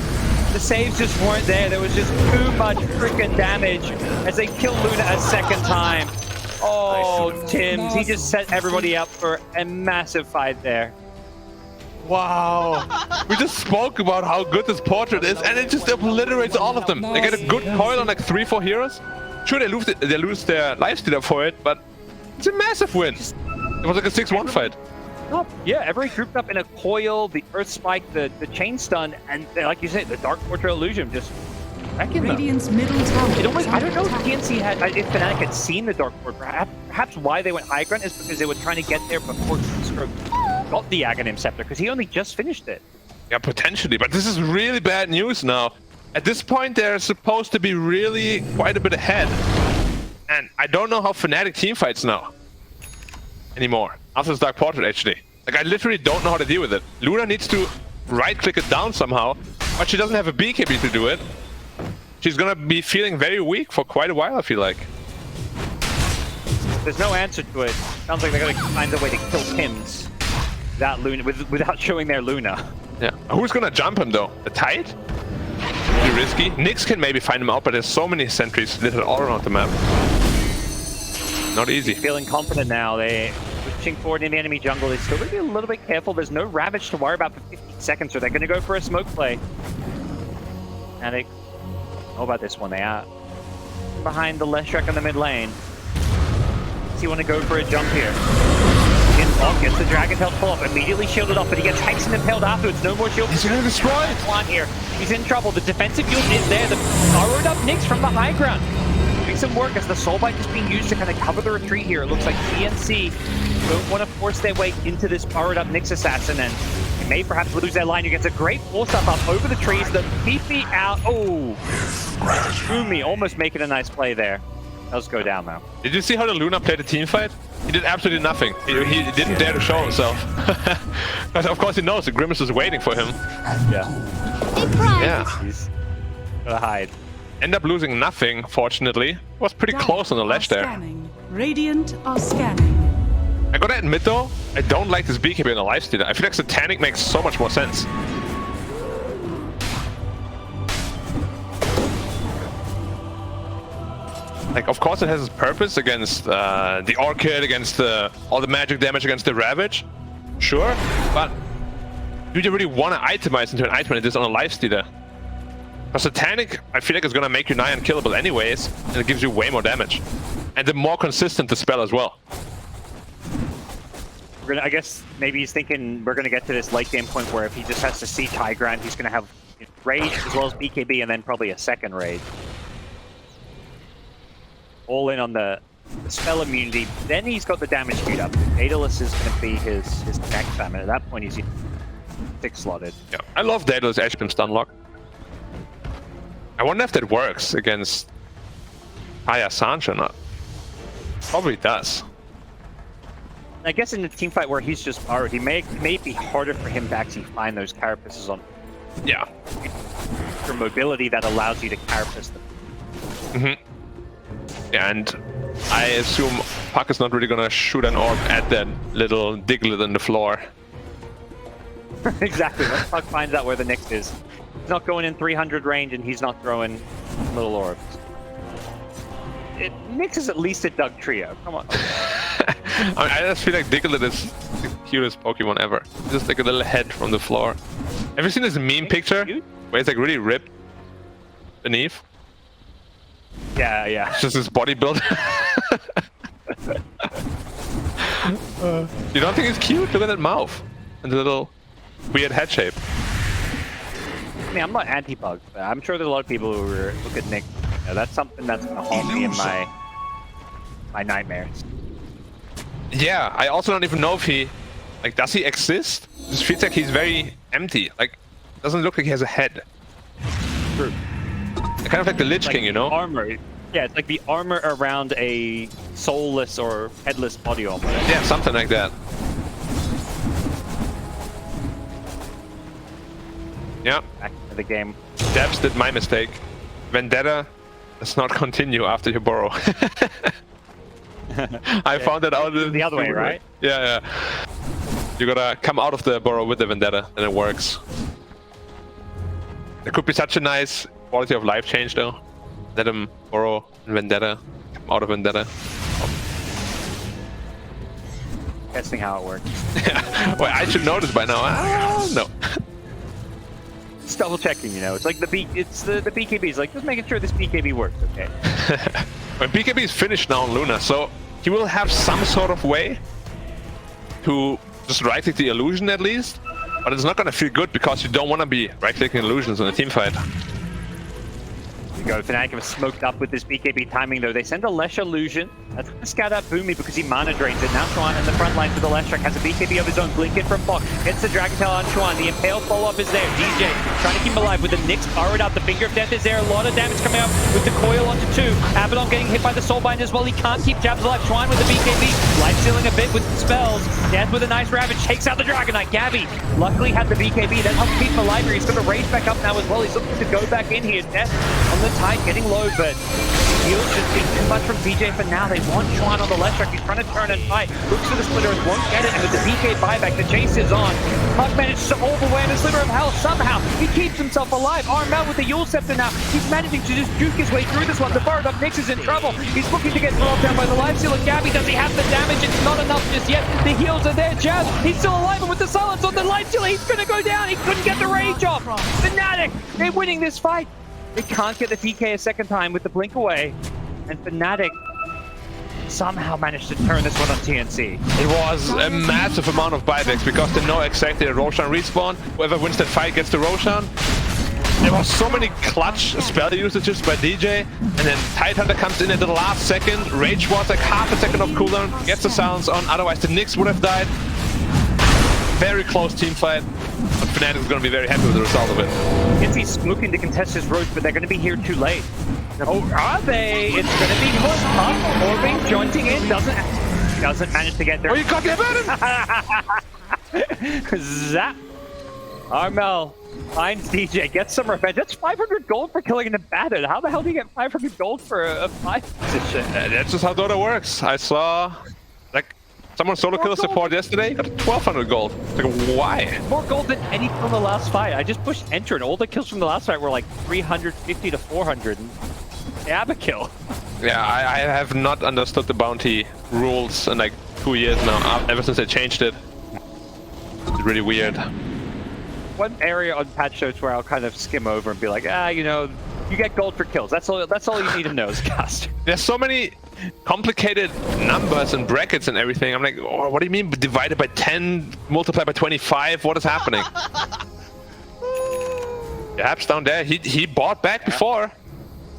The saves just weren't there. There was just too much freaking damage as they kill Luna a second time. Oh, Tims, he just set everybody up for a massive fight there. Wow. We just spoke about how good this portrait is, and it just obliterates all of them. They get a good coil on like 3-4 heroes. Sure, they lose their Lifestealer for it, but it's a massive win. It was like a 6-1 fight. Oh, yeah, everybody grouped up in a coil, the Earth Spike, the Chain Stun, and like you said, the Dark Portrait Illusion just wrecking them. Radiant's middle tower. It almost, I don't know if TnC had, if Fnatic had seen the Dark Portrait. Perhaps why they went high ground is because they were trying to get there before Stroke got the Aghanim Scepter, because he only just finished it. Yeah, potentially, but this is really bad news now. At this point, they're supposed to be really quite a bit ahead. And I don't know how Fnatic team fights now anymore. After this Dark Portrait, actually. Like, I literally don't know how to deal with it. Luna needs to right-click it down somehow, but she doesn't have a BKB to do it. She's gonna be feeling very weak for quite a while, I feel like. There's no answer to it. Sounds like they're gonna find a way to kill Tims without showing their Luna. Yeah. Who's gonna jump him, though? The Tide? Be risky. Nyx can maybe find him out, but there's so many sentries littered all around the map. Not easy. Feeling confident now. They pushing forward in the enemy jungle. They're still going to be a little bit careful. There's no Ravage to worry about for 15 seconds, so they're going to go for a smoke play. And they know about this one. They are behind the Leshrac in the mid lane. Does he want to go for a jump here? Gets the Dragon Tail pull up, immediately shielded off, but he gets Hex and impaled afterwards. No more shield. He's going to destroy it. One here. He's in trouble. The defensive unit is there. The burrowed up Nyx from the high ground. Doing some work as the Soul Bite is being used to kind of cover the retreat here. It looks like TnC don't want to force their way into this burrowed up Nyx assassin, and they may perhaps lose their line. He gets a great force up over the trees. The PP out. Oh, Umi almost making a nice play there. Does go down now. Did you see how the Luna played the team fight? He did absolutely nothing. He didn't dare to show himself. Because of course he knows the Grimace is waiting for him. Yeah. Yeah. He's gonna hide. End up losing nothing, fortunately. Was pretty close on the ledge there. Scanning. Radiant are scanning. I gotta admit though, I don't like this BKB on the Lifestealer. I feel like Satanic makes so much more sense. Like, of course it has its purpose against the Orchid, against all the magic damage against the Ravage. Sure, but do you really want to itemize into an item like this on a Lifestealer? Because Satanic, I feel like it's going to make you nigh unkillable anyways, and it gives you way more damage. And the more consistent the spell as well. I guess maybe he's thinking we're going to get to this late game point where if he just has to siege high ground, he's going to have Rage as well as BKB and then probably a second Rage. All in on the spell immunity. Then he's got the damage queued up. Daedalus is going to be his next time, and at that point he's 6-slotted. Yeah, I love Daedalus Ashbim Stunlock. I wonder if that works against Aya Sanch or not. Probably does. I guess in the team fight where he's just borrowed, it may be harder for him to actually find those carapaces on. Yeah. For mobility that allows you to carapace them. Mm-hmm. Yeah, and I assume Puck is not really gonna shoot an orb at that little Diglett in the floor. Exactly. Once Puck finds out where the Nyx is, he's not going in 300 range, and he's not throwing little orbs. Nyx is at least a Doug trio. Come on. I just feel like Diglett is the cutest Pokemon ever. Just like a little head from the floor. Have you seen this meme picture where it's like really ripped beneath? Yeah, yeah. It's just his body build. You don't think it's cute? Look at that mouth and the little weird head shape. I mean, I'm not anti-Pug, but I'm sure there's a lot of people who look at Nick. You know, that's something that's going to haunt me in my nightmares. Yeah, I also don't even know if he, like, does he exist? It just feels like he's very empty. Like, doesn't look like he has a head. True. Kind of like the Lich King, you know? Armor. Yeah, it's like the armor around a soulless or headless body armor. Yeah, something like that. Yeah. Back to the game. Debs did my mistake. Vendetta does not continue after you borrow. I found that out the other way, right? Yeah, yeah. You gotta come out of the borrow with the Vendetta, and it works. It could be such a nice quality of life change though. Let him borrow Vendetta, come out of Vendetta. Testing how it works. Yeah, well, I should know this by now. No. Just double checking, you know. It's like the BKB is like just making sure this BKB works, okay? When BKB is finished now on Luna, so he will have some sort of way to just right-click the illusion at least, but it's not gonna feel good because you don't want to be right-clicking illusions in a team fight. Go. Fnatic have smoked up with this BKB timing though. They send a Lesh illusion. That's gonna scout out Boomy because he mana drains it. Now Chuan in the front line to the Lesh track has a BKB of his own. Blink it from Fox. Gets the Dragon Tail on Chuan. The Impale follow-up is there. DJ trying to keep him alive with the Nyx burrowed out. The Finger of Death is there. A lot of damage coming out with the coil onto 2. Abaddon getting hit by the Soulbind as well. He can't keep Jabs alive. Chuan with the BKB. Life stealing a bit with the spells. Death with a nice Ravage. Takes out the Dragon Knight. Gabby luckily had the BKB. That helps keep him alive here. He's going to rage back up now as well. He's looking to go back in here. Death on the tide getting low. But heals just being too much from BJ for now. They want Chuan on the left track. He's trying to turn and fight. Looks for the splitters, won't get it. And with the DK buyback, the chase is on. Puck manages to overwhelm his Sliver of Hell somehow. He keeps himself alive. Armel with the Yule Scepter now. He's managing to just juke his way through this one. The Burrowed Up Nyx is in trouble. He's looking to get thrown down by the Lifestealer. Gabby, does he have the damage? It's not enough just yet. The heals are there. Jazz, he's still alive. And with the silence on the Lifestealer, he's going to go down. He couldn't get the rage off. Fnatic, they're winning this fight. They can't get the DK a second time with the blink away, and Fnatic somehow managed to turn this one on TnC. It was a massive amount of buybacks because they know exactly that Roshan respawn. Whoever wins that fight gets the Roshan. There was so many clutch spell usages by DJ, and then Tidehunter comes in at the last second. Rage was like half a second of cooldown, gets the silence on, otherwise the Nyx would have died. Very close team fight, but Fnatic is going to be very happy with the result of it. TnC's looking to contest his road, but they're going to be here too late. Oh, are they? It's going to be close. Puck, Orbing, jointing in, doesn't manage to get there. Oh, you got him! Zap! Armel finds DJ, gets some revenge. That's 500 gold for killing an Abaddon. How the hell do you get 500 gold for a 5 position? That's just how Dota works. I saw, like, someone solo kill support yesterday, got 1200 gold. Like, why? More gold than any from the last fight. I just pushed enter, and all the kills from the last fight were like 350 to 400. And Abakill. Yeah, I have not understood the bounty rules in like 2 years now, ever since they changed it. It's really weird. One area on patch notes where I'll kind of skim over and be like, you know, you get gold for kills. That's all you need to know as a caster. There's so many complicated numbers and brackets and everything. I'm like, oh, what do you mean divided by 10, multiplied by 25? What is happening? Perhaps down there, he bought back before.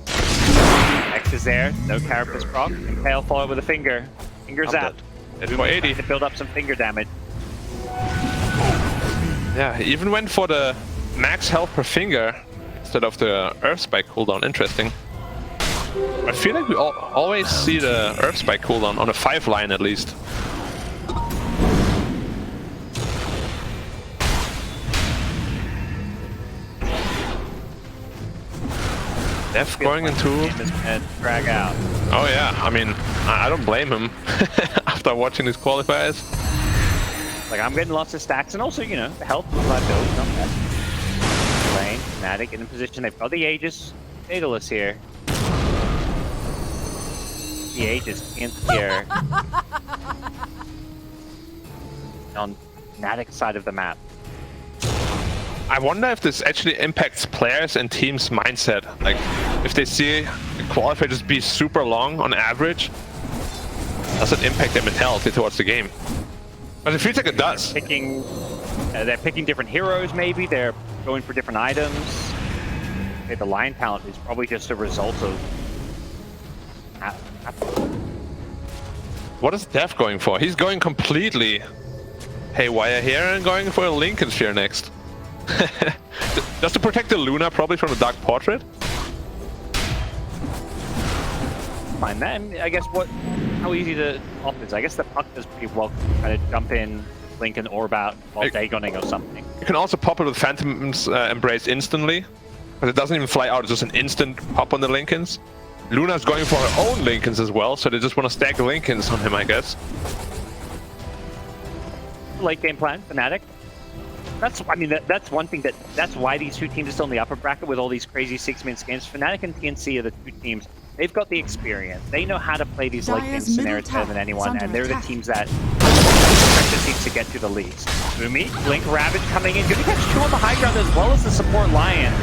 X is there, no Carapace proc. Impale follow with a finger. Finger zap. It's for 80. To build up some finger damage. Yeah, he even went for the max health per finger instead of the Earth Spike cooldown. Interesting. I feel like we always see the Earth Spike cooldown on a 5 line at least. Def going into... drag out. Oh yeah, I mean, I don't blame him after watching these qualifiers. Like, I'm getting lots of stacks, and also, you know, the health of my build is not bad. Lane, Fnatic in a position, they've got the Aegis, Daedalus here. The Aegis in here. On Fnatic's side of the map. I wonder if this actually impacts players and teams' mindset. Like, if they see a qualifier just be super long on average, does it impact their mentality towards the game? But it feels like it does. They're picking different heroes, maybe. They're going for different items. Okay, the line talent is probably just a result of... What is Def going for? He's going completely haywire here and going for a Lincoln Sphere next. Just to protect the Luna, probably from the Dark Portrait. Fine, then I guess how easy to off is. I guess the Puck does pretty well try to jump in, blink and orb out while Dagoning or something. You can also pop it with Phantom's Embrace instantly, but it doesn't even fly out. It's just an instant pop on the Lincolns. Luna's going for her own Lincolns as well, so they just want to stack Lincolns on him, I guess. Late game plan, Fnatic. That's one thing that's why these two teams are still in the upper bracket with all these crazy 6-man scans. Fnatic and TnC are the two teams. They've got the experience. They know how to play these late game scenarios better than anyone, and they're the teams that pressure seems to get to the least. Umi, Blink, Ravage coming in. Gonna catch 2 on the high ground as well as the support Lion.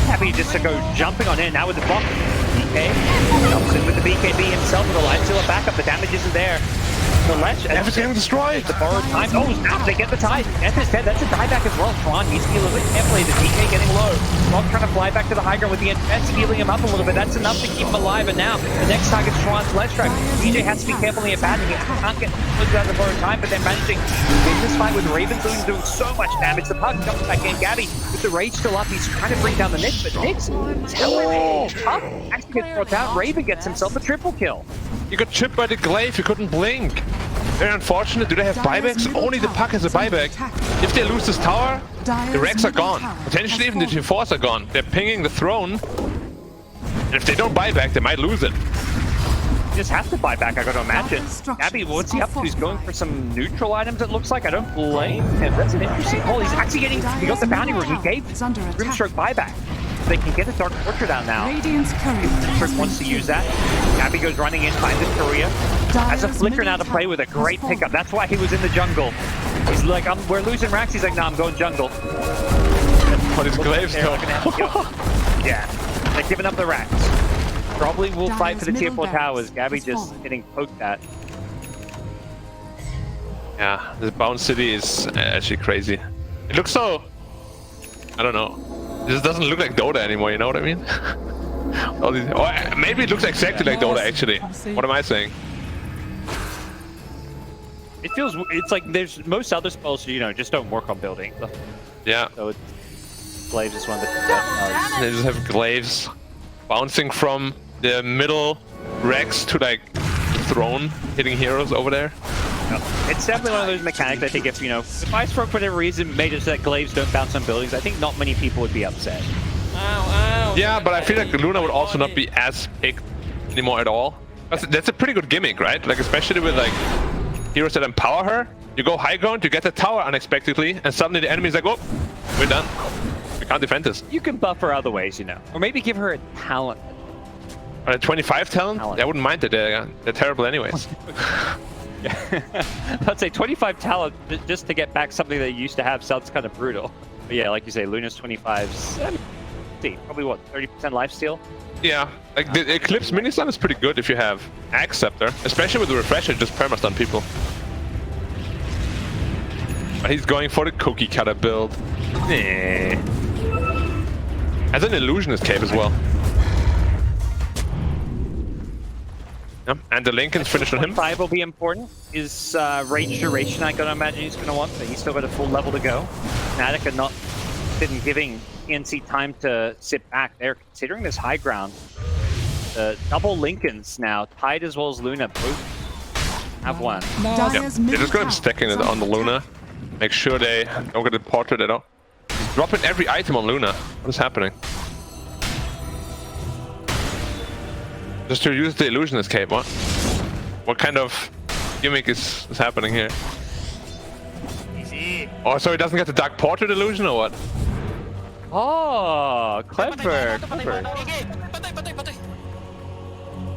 Happy just to go jumping on in now with the block. BK jumps in with the BKB himself with the Lifestealer backup. The damage isn't there. The Ledge Everything's getting destroyed. The borrowed time. Oh, snap! They get the tide. F is dead. That's a dieback as well. Tron needs to be a little bit careful. The DK getting low. Tron trying to fly back to the high ground with the Infest healing him up a little bit. That's enough to keep him alive. And now the next target's Tron's Ledge Strike. DJ has to be careful in the abandon. He can't get close out of the borrowed time, but they're managing to win this fight with Raven doing so much damage. The puck comes back in. Gabby with the rage still up. He's trying to bring down the Nyx, but Nyx is tough. Actually gets brought down. Raven gets himself a triple kill. You got chipped by the glaive. You couldn't blink. Very unfortunate. Do they have buybacks? Only the puck has a buyback. If they lose this tower, the Rex are gone. Potentially even the G4s are gone. They're pinging the throne. And if they don't buy back, they might lose it. He just has to buy back, I gotta imagine. Gabby, what's he up to? He's going for some neutral items, it looks like. I don't blame him. That's an interesting call. He's actually getting... He got the bounty room. He gave Grimstroke buyback. They can get a Dark Portrait out now. Grimstroke wants to use that. Gabby goes running in, finds his Korea. Has a flicker now to play with, a great pickup. That's why he was in the jungle. He's like, we're losing racks. He's like, no, I'm going jungle. But his glaives though. Yeah, they're giving up the racks. Probably will fight for the tier 4 towers. Gabby just getting poked at. Yeah, this Bound City is actually crazy. It looks so... I don't know. This doesn't look like Dota anymore, you know what I mean? All these, or maybe it looks exactly like Dota actually. What am I saying? It feels... It's like there's most other spells, you know, just don't work on building. Yeah. So it's... Glaives is one of the... They just have glaives bouncing from the middle Rex to like throne, hitting heroes over there. It's definitely one of those mechanics. I think if, you know, if Ice for whatever reason made it so that glaives don't bounce on buildings, I think not many people would be upset. Yeah, but I feel like Luna would also not be as picked anymore at all. That's a pretty good gimmick, right? Like especially with like heroes that empower her. You go high ground, you get the tower unexpectedly, and suddenly the enemy's like, oh, we're done. We can't defend this. You can buff her other ways, you know, or maybe give her a talent. A 25 talent? I wouldn't mind it. They're terrible anyways. I'd say 25 talent just to get back something that you used to have sounds kind of brutal. But yeah, like you say, Luna's 25. Probably what, 30% lifesteal? Yeah, like the Eclipse mini-stun is pretty good if you have Axe Scepter, especially with the Refresher, just perma-stun people. But he's going for the cookie cutter build. Nah. Has an Illusionist cape as well. Yep. And the Lincoln's finished on him. 5 will be important. His range duration, I gotta imagine he's gonna want, but he's still got a full level to go. Fnatic are not giving TnC time to sit back. They're considering this high ground. The double Lincolns now, Tide as well as Luna, both have one. Yep. They're just gonna be stacking it on the Luna. Make sure they don't get the portrait at all. He's dropping every item on Luna. What is happening? Just to use the Illusionist cape, what? What kind of gimmick is happening here? Easy. Oh, so he doesn't get the Dark Portrait illusion or what? Oh, clever, clever.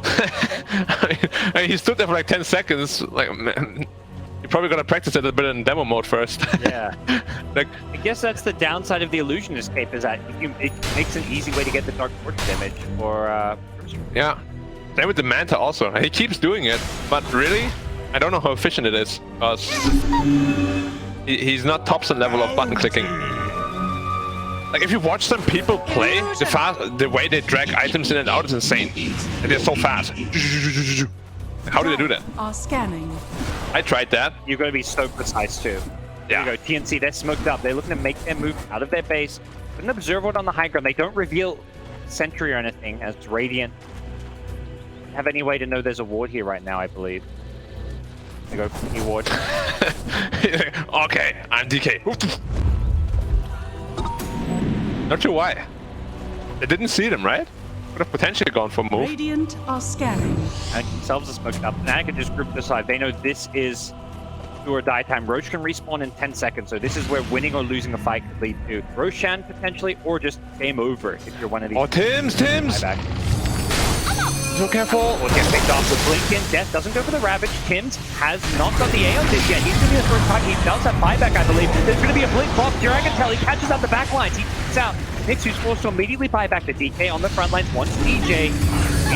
I mean, he stood there for like 10 seconds. Like, man, you probably gotta practice it a bit in demo mode first. Yeah. Like, I guess that's the downside of the Illusionist cape, is that it makes an easy way to get the Dark Portrait image for... yeah. Same with the Manta also. He keeps doing it, but really, I don't know how efficient it is, because he's not Thompson level of button clicking. Like if you watch some people play, the way they drag items in and out is insane. And they're so fast. How do they do that? Are scanning. I tried that. You've got to be so precise too. Yeah. There you go, TnC, they're smoked up. They're looking to make their move out of their base. Put an observer on the high ground. They don't reveal Sentry or anything as Radiant. Have any way to know there's a ward here right now, I believe. I go cookie ward. Okay, I'm DK. Not sure why. They didn't see them, right? Could have potentially gone for move. Radiant are scanning. And themselves are smoked up. Fnatic can just group this side. They know this is do or die time. Roche can respawn in 10 seconds, so this is where winning or losing a fight could lead to Roshan potentially, or just game over if you're one of these. Oh, Tims! Buyback. So careful. Will get picked off with Blink in. Death doesn't go for the Ravage. Tims has not got the A on this yet. He's going to be the first target. He does have buyback, I believe. There's going to be a Blink pop. Dragon Tail, he catches out the back lines. He kicks out. Nyx, who's forced to immediately buy back the DK on the front lines. Once DJ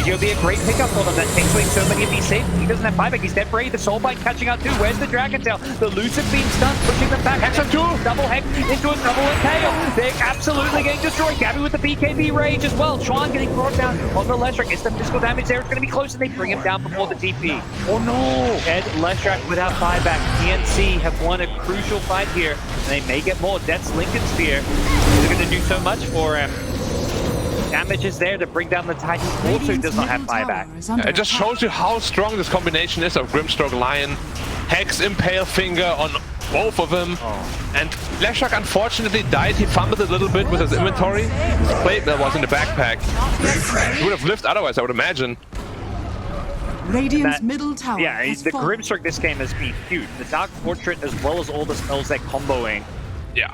will be a great pickup for them. That takes away so many of these saves. He doesn't have buyback. He's dead brave. The Soulbite catching out too. Where's the Dragon Tail? The Lucid being stunned, pushing them back. Hex on two. Double Hex into a double Tail. They're absolutely getting destroyed. Gabby with the BKB Rage as well. Chuan getting brought down on the Leshrac. It's the physical damage there. It's going to be close, and they bring him down before the TP. Oh no! Ed Leshrac without buyback. TnC have won a crucial fight here, and they may get more. Death's Lincoln Spear. They're going to do so much for him. Damage is there to bring down the Titan. Also does not have buyback. It just shows you how strong this combination is of Grimstroke Lion, Hex, Impale Finger on both of them. And Leshrac unfortunately died. He fumbled a little bit with his inventory. His plate that was in the backpack. He would have lived otherwise, I would imagine. Radiant's middle tower. Yeah, has the fallen. Grimstroke this game has been huge. The Dark Portrait as well as all the spells they're comboing. Yeah.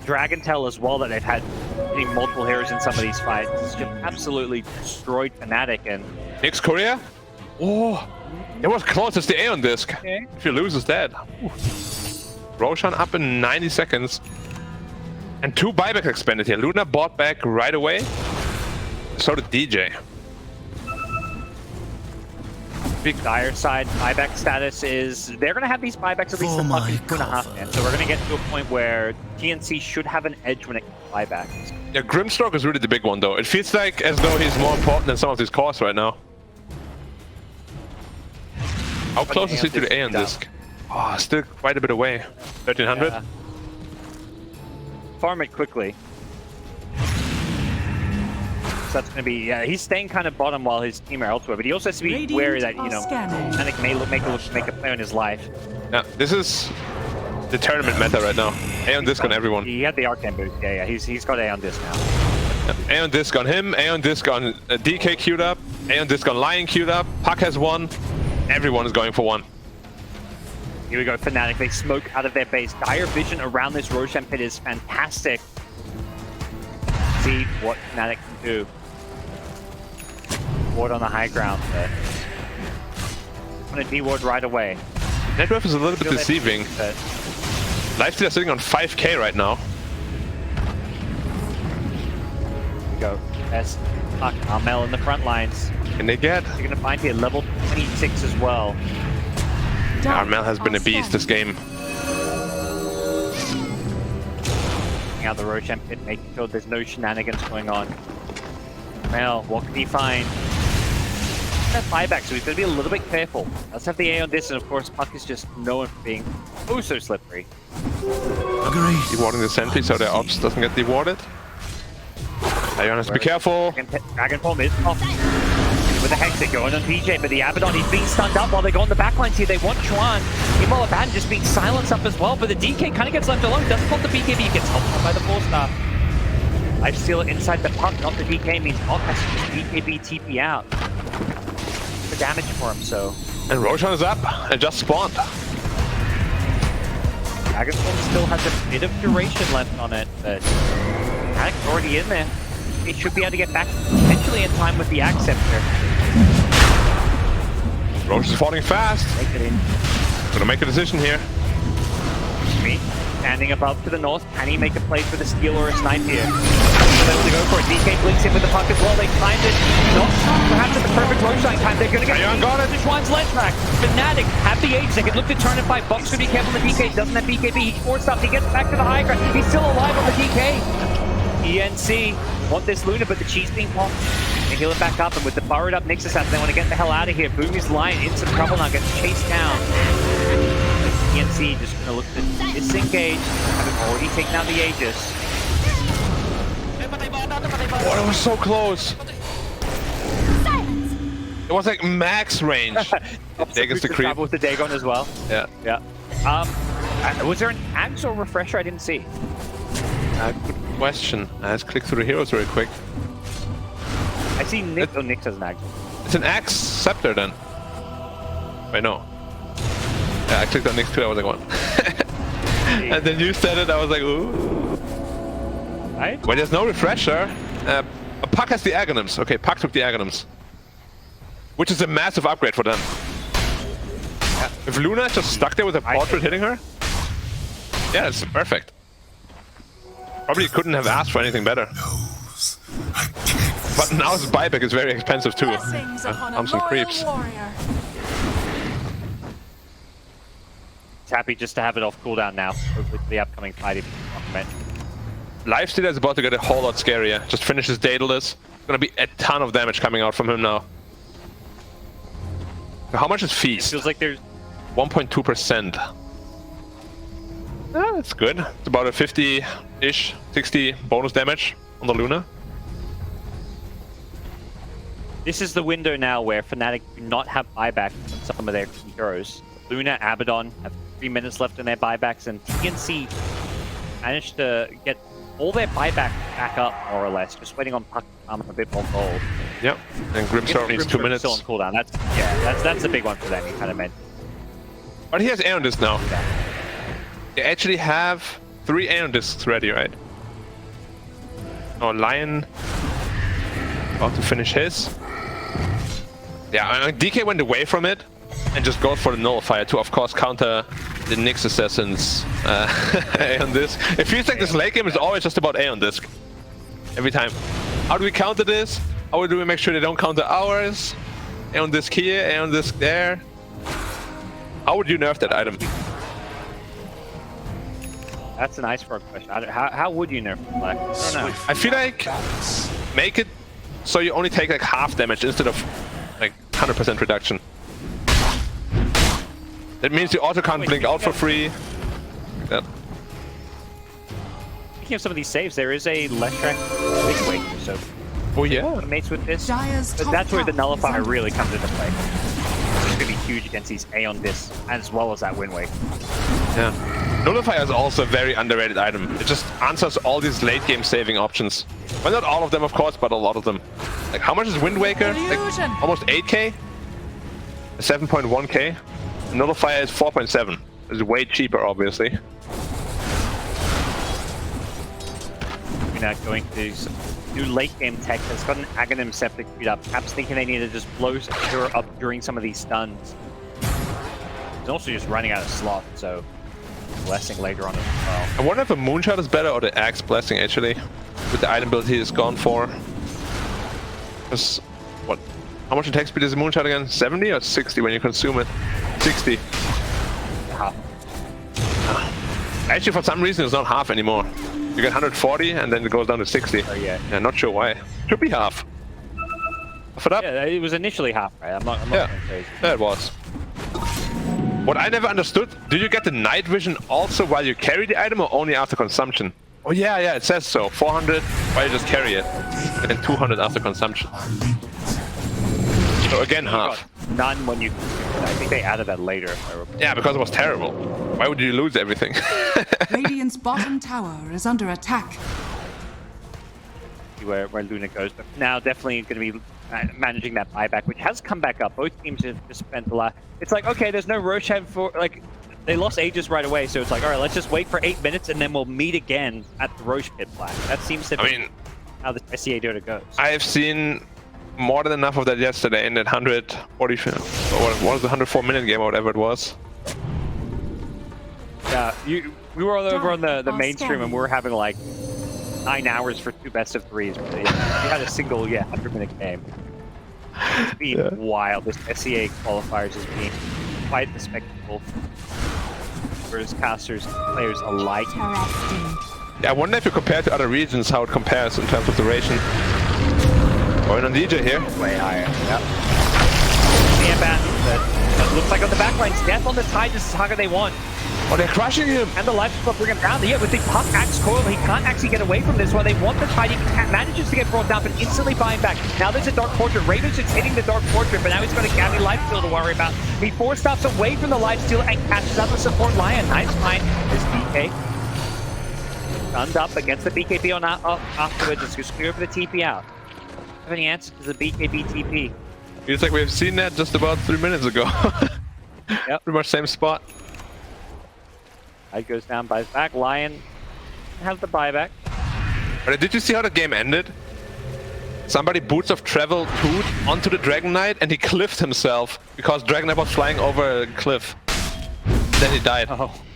Dragon Tail as well that they've had hitting multiple heroes in some of these fights. It's just absolutely destroyed Fnatic and Nyx Korea? Oh, it was close. It's the Aeon Disc. Okay. If you lose, it's dead. Ooh. Roshan up in 90 seconds. And 2 buybacks expended here. Luna bought back right away. So did DJ. Big Dire side buyback status is they're going to have these buybacks at least For a my fucking 2.5 minutes. So we're going to get to a point where TnC should have an edge when it comes to buybacks. Yeah, Grimstroke is really the big one though. It feels like as though he's more important than some of these cores right now. How close is he to the Aeon Disc? Oh, still quite a bit away. 1300? Yeah. Farm it quickly. So that's going to be, yeah, he's staying kind of bottom while his team are elsewhere, but he also has to be wary that, you know, Fnatic may make a play on his life. Yeah, this is the tournament meta right now. Aeon Disc on everyone. He had the Arcane boost, yeah, he's got Aeon Disc now. Yeah, Aeon Disc on him, Aeon Disc on DK queued up, Aeon Disc on Lion queued up, Puck has one, everyone is going for one. Here we go, Fnatic, they smoke out of their base. Dire vision around this Roshan pit is fantastic. See what Fnatic can do. Ward on the high ground there. I'm gonna D-ward right away. Network is a little bit deceiving. Lifestealer sitting on 5k right now. Here we go. Best Puck, Armel in the front lines. Can they get? You're gonna find here level 26 as well. Armel has been a beast this game. Taking out the Roshan pit, making sure there's no shenanigans going on. Armel, what can he find? That buyback, so he's going to be a little bit careful. Let's have the Aeon Disc, and of course, Puck is just known for being oh so slippery. Agreed. Dewarding the sentry so their ops doesn't get dewarded. Ion has to be careful. Dragon Palm is off. With the Hexic going on DJ, but the Abaddon, he's being stunned up while they go on the backlines here. They want Chuan. Meanwhile, Abaddon just being silenced up as well, but the DK kind of gets left alone. Doesn't pop the BKB, gets helped out by the 4-star. Lifestealer inside the Puck, not the DK, means Puck has to just BKB TP out. The damage for him, so. And Roshan is up and just spawned. Dragonform still has a bit of duration left on it, but Fnatic's already in there. He should be able to get back potentially in time with the Axe Scepter. Roshan is falling fast. Make it in. Gonna make a decision here. Me standing above to the north. Can he make a play for the steal or a snipe here? Able to go for it. DK blinks in with the Puck as well. They timed it. Not perhaps at the perfect Roshan time. They're going to get Ion got it. Schwann's left back. Fnatic have the age. They can look to turn it by. Buck's going to be careful. The DK doesn't have BKB. He's forced up. He gets back to the high ground. He's still alive on the DK. TnC want this Luna, but the cheese being popped. They heal it back up, and with the burrowed up Nixus out, they want to get the hell out of here. Boomy's Lion in some trouble now, gets chased down. TnC just going to look to disengage, having already taken out the Aegis. Oh, that was so close. It was like max range. Dagon's the creep. With the Dagon as well. Yeah. Yeah. Was there an axe or refresher I didn't see? Good question. Let's click through the heroes real quick. I see Nick. Oh, Nick has an axe. It's an axe scepter then. Wait, no. Yeah, I clicked on Nick's Twitter, I was like, what? And then you said it, I was like, ooh. Right? Well, there's no refresher. Puck has the Aghanims. Okay, Puck took the Aghanims. Which is a massive upgrade for them. Yeah. If Luna is just stuck there with a portrait hitting her, yeah, it's perfect. Probably couldn't have asked for anything better. But now his buyback is very expensive too. I'm some creeps. It's happy just to have it off cooldown now with the upcoming fight. Lifestealer is about to get a whole lot scarier. Just finishes Daedalus. Gonna be a ton of damage coming out from him now. So how much is Feast? It feels like there's 1.2%. That's good. It's about a 50-ish, 60 bonus damage on the Luna. This is the window now where Fnatic do not have buyback on some of their key heroes. Luna, Abaddon have 3 minutes left in their buybacks, and TnC managed to get all their buyback back up, more or less, just waiting on Puck to farm a bit more gold. Yep, and Grimstar needs 2 minutes. Still on cooldown. That's a big one for them, you kind of meant. But he has Aeon Disc now. They actually have 3 Aeon Discs ready, right? Oh, Lion about to finish his. Yeah, DK went away from it and just goes for the Nullifier to, of course, counter the Nyx Assassin's Aeon Disc. It feels like this late game is always just about Aeon Disc. Every time. How do we counter this? How do we make sure they don't counter ours? Aeon Disc here, Aeon Disc there. How would you nerf that item? That's an iceberg question. How would you nerf Black? I don't know. I feel like make it so you only take like half damage instead of like 100% reduction. That means you auto can't blink out for free. Yeah. Speaking of some of these saves, there is a Leshrac big wake, so oh yeah, mates with this. But that's where the Nullifier really comes into play. It's gonna be huge against these Aeon Discs as well as that Wind Wake. Yeah. Nullifier is also a very underrated item. It just answers all these late game saving options. Well, not all of them, of course, but a lot of them. Like, how much is Wind Waker? Like, almost 8k? 7.1k? Nullifier is 4.7. It's way cheaper, obviously. We're now going to some new late game tech that's got an Aghanim Scepter queued up. Perhaps thinking they need to just blow her up during some of these stuns. It's also just running out of slot, so blessing later on as well. I wonder if a Moonshot is better or the Axe Blessing, actually. With the item build he is gone for. Because, what? How much attack speed is a Moonshot again? 70 or 60 when you consume it? 60. Half. Actually, for some reason, it's not half anymore. You get 140 and then it goes down to 60. Oh, yeah. Yeah, not sure why. Should be half. Half it up. Yeah, it was initially half, right? I'm not going crazy. Yeah, it was. What I never understood, do you get the night vision also while you carry the item or only after consumption? Oh yeah, it says so. 400 while you just carry it, and then 200 after consumption. So again, half. None when you... I think they added that later. Yeah, because it was terrible. Why would you lose everything? Radiant's bottom tower is under attack. Where Luna goes, but now definitely going to be managing that buyback, which has come back up. Both teams have just spent a lot. It's like, okay, there's no Roshan for, like, they lost Aegis right away, so it's like, all right, let's just wait for 8 minutes and then we'll meet again at the Roche Pit Black. That seems to be how the SCA Dota goes. I have seen more than enough of that yesterday in that 140, what was the 104-minute game or whatever it was. Yeah, we were all over on the mainstream and we were having like 9 hours for 2 best-of-3s. We had a single, 100-minute game. It's been wild. This SCA qualifiers has been quite the spectacle for his casters and players alike. Yeah, I wonder if you compare to other regions, how it compares in terms of duration. Going on DJ here. Way higher, that looks like on the backlines, death on the tide, this is how they want. Oh, they're crushing him! And the life will bring him down. Yeah, with the Puck Axe Coil, he can't actually get away from this one. They want the tide, he manages to get brought down, but instantly buying back. Now there's a Dark Portrait. Raven's just hitting the Dark Portrait, but now he's got a Gabby Lifestealer to worry about. He 4 stops away from the Lifestealer and catches out the support Lion. Nice find. This BK. Stunned up against the BKB on afterwards. It's just clear for the TP out. Have any answers to the BKB TP? Feels like we've seen that just about 3 minutes ago. Yep. Pretty much same spot. Tide goes down, buys back. Lion has the buyback. But did you see how the game ended? Somebody boots of travel 2 onto the Dragon Knight and he cliffed himself because Dragon Knight was flying over a cliff. Then he died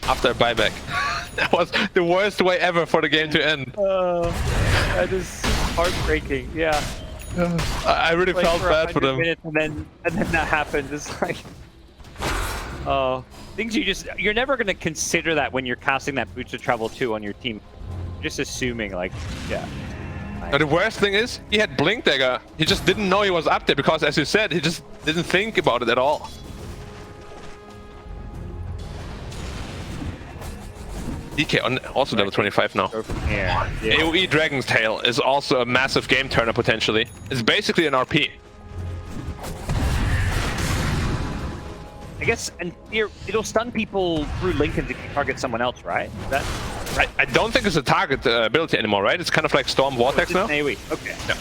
after a buyback. That was the worst way ever for the game to end. That is heartbreaking. Yeah. I really felt bad for them. And then that happened. It's like, things you're never gonna consider that when you're casting that boots of travel 2 on your team. You're just assuming like, yeah. Now the worst thing is, he had Blink Dagger. He just didn't know he was up there because, as you said, he just didn't think about it at all. DK on also level 25 now. Yeah. AoE Dragon's Tail is also a massive game turner potentially. It's basically an RP. I guess, and it'll stun people through Lincoln if you target someone else, right? I don't think it's a target ability anymore, right? It's kind of like Storm Vortex now. AoE. Okay. Yeah.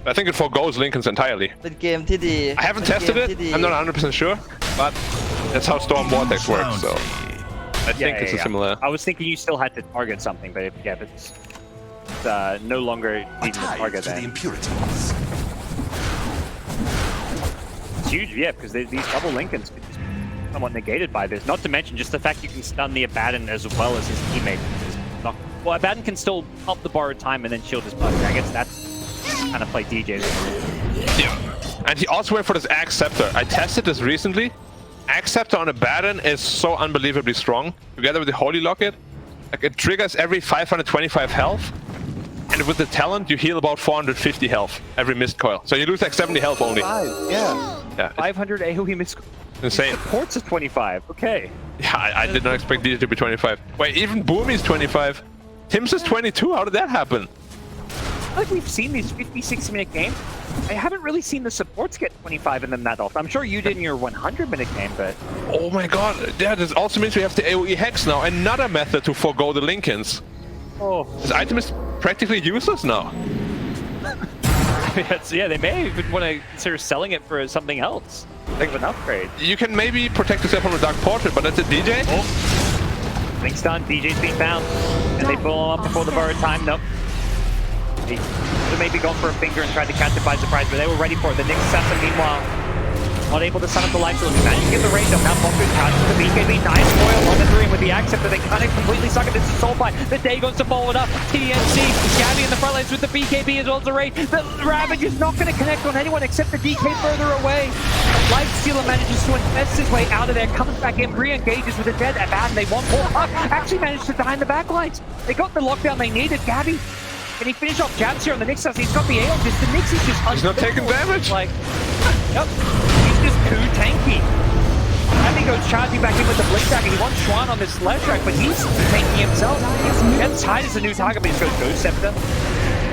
I think it forgoes Lincolns entirely. I haven't tested it. I'm not 100% sure, but that's how Storm Vortex works. So I think it's a similar. I was thinking you still had to target something, but if it's no longer needing to target that. It's huge, yeah, because these double Lincolns could just be somewhat negated by this. Not to mention just the fact you can stun the Abaddon as well as his teammate. Well, Abaddon can still pump the borrowed time and then shield his bug. I guess that's kind of play DJs. Yeah, and he also went for this Axe Scepter. I tested this recently. Axe Scepter on Abaddon is so unbelievably strong. Together with the Holy Locket, like it triggers every 525 health. And with the talent, you heal about 450 health every missed coil. So you lose like 70 health only. Yeah. 500 AoE missed coil. Insane. Supports is 25. Okay. Yeah, I did not expect DJ to be 25. Wait, even Boomy's 25. Tim's is 22. How did that happen? I feel like we've seen these 50, 60-minute games. I haven't really seen the supports get 25 in them that often. I'm sure you did in your 100-minute game, but... Oh my god. Yeah, this also means we have the AoE Hex now. Another method to forgo the Lincolns. Oh. This item is practically useless now. Yeah, they may even want to consider selling it for something else. Like an upgrade. You can maybe protect yourself from a Dark Portrait, but that's a DJ. Oh. Link's done. DJ's been found. And they pull him up before the borrowed time. Nope. He could have maybe gone for a finger and tried to catch it by surprise, but they were ready for it. The Nyx assassin, meanwhile, not able to stun up the Lifestealer. He managed to get the range up. Now Fokker charges the BKB. Nice foil on the three with the Axe Scepter. They can't completely suck it. This is Soulfire. The Dagon's to follow it up. TnC. Gabby in the front lines with the BKB as well as the Raid. The Ravage is not going to connect on anyone except the DK further away. Lifestealer manages to invest his way out of there. Comes back in. Re-engages with a dead Abaddon. They want more. Puck actually managed to die in the backlines. They got the lockdown they needed. Gabby. Can he finish off jabs here on the Nyx? He's got the Aeon. The Nyx is just he's not taking damage. Like, yep. He's just too tanky. Gabby goes charging back in with the Blink Dagger. He wants Schwan on this slash track, but he's tanky himself. Gets Tide as a new target, but he goes Ghost Scepter.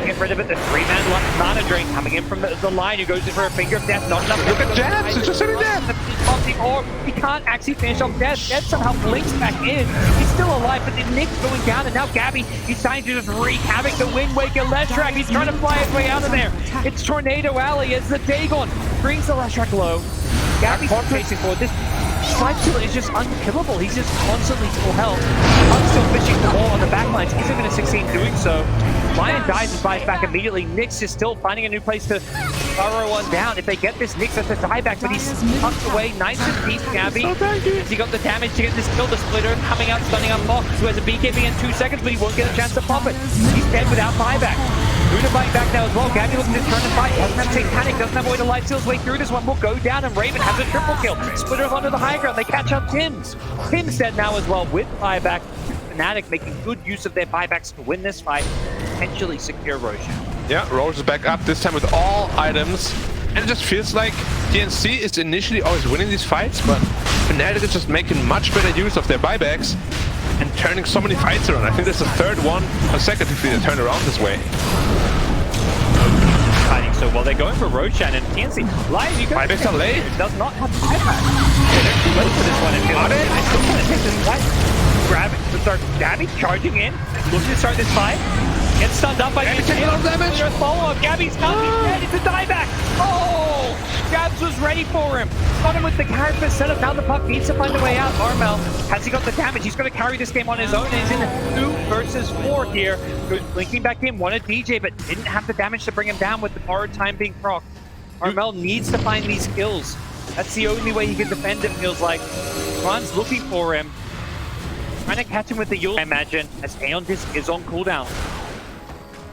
Get rid of it. The 3-man mana drain coming in from the line who goes in for a finger of death. Not enough. Look at Jabs. He's just sitting there. He can't actually finish off Death. Death somehow blinks back in. He's still alive, but the Nyx going down, and now Gabby, he's trying to just wreak havoc. The Wind Waker Leshrac, he's trying to fly his way out of there. It's Tornado Alley as the Dagon brings the Leshrac low. Gabby's chasing forward. This Lifestealer is just unkillable. He's just constantly full health. I'm still fishing the ball on the backlines. Isn't going to succeed doing so. Lion dies and buys back immediately. Nyx is still finding a new place to burrow one down. If they get this, Nyx has to die back, but he's tucked away. Nice and deep, Gabby. He got the damage to get this kill. The Splitter coming out, stunning up Fox, who has a BKB in 2 seconds, but he won't get a chance to pop it. He's dead without buyback. Luna biting back now as well. Gabby looking to turn and fight. Doesn't have Satanic, doesn't have a way to Lifesteal's way through this one. Will go down, and Raven has a triple kill. Splitter's onto the high ground. They catch up Tim's. Tim's dead now as well with buyback. Fnatic making good use of their buybacks to win this fight, potentially secure Roshan. Yeah, Rose is back up, this time with all items. And it just feels like TnC is initially always winning these fights, but Fnatic is just making much better use of their buybacks and turning so many fights around. I think that's the third one consecutively to turn around this way. Fighting so well. They're going for Roshan and TnC. Lion, you guys buybacks are late. Does not have buyback. Yeah, they're too late for this one. Are they? I still want to take this fight. Grab it, start Gabby charging in, looking to start this fight. Gets stunned up by Gabby taking a lot of damage. Follow-up. Gabby's not dead. It's a dieback. Oh! Gabs was ready for him. Got him with the character setup. Now the puck needs to find a way out. Armel, has he got the damage? He's going to carry this game on his own. He's in 2 versus 4 here. Goes blinking back in. Wanted DJ, but didn't have the damage to bring him down with the borrowed time being proc. Armel needs to find these kills. That's the only way he can defend, it feels like. Ron's looking for him. Trying to catch him with the Yule, I imagine, as Aeon Disc is on cooldown.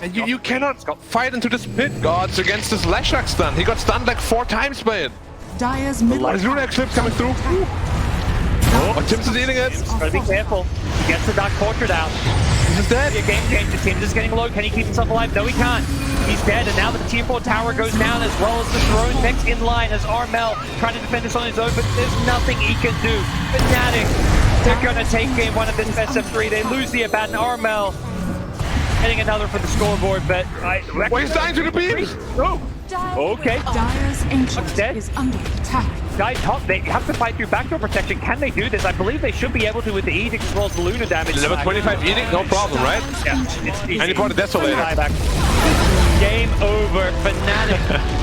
And you cannot fight into this pit, gods, against this Lashrak stun. He got stunned like 4 times by it. Dire's middle His Rune Eclipse coming through. Oh, Tim's is eating it. Gotta be careful. He gets the Dark Portrait out. He's dead. A game changer. Tim's is getting low. Can he keep himself alive? No, he can't. He's dead, and now the Tier 4 tower goes down, as well as the throne next in line as Armel trying to defend this on his own, but there's nothing he can do. Fnatic, they're gonna take game 1 of this best of 3. They lose the Abat, and Armel getting another for the scoreboard, but Well, he's dying to the beams. Oh, okay. Dire's ancient Dead. is under attack. Guy top, they have to fight through backdoor protection. Can they do this? I believe they should be able to with the Edict as well as the Luna damage. Level 25 Edict, no problem, right? Yeah, it's easy. And he brought a Desolator. Game over. Fnatic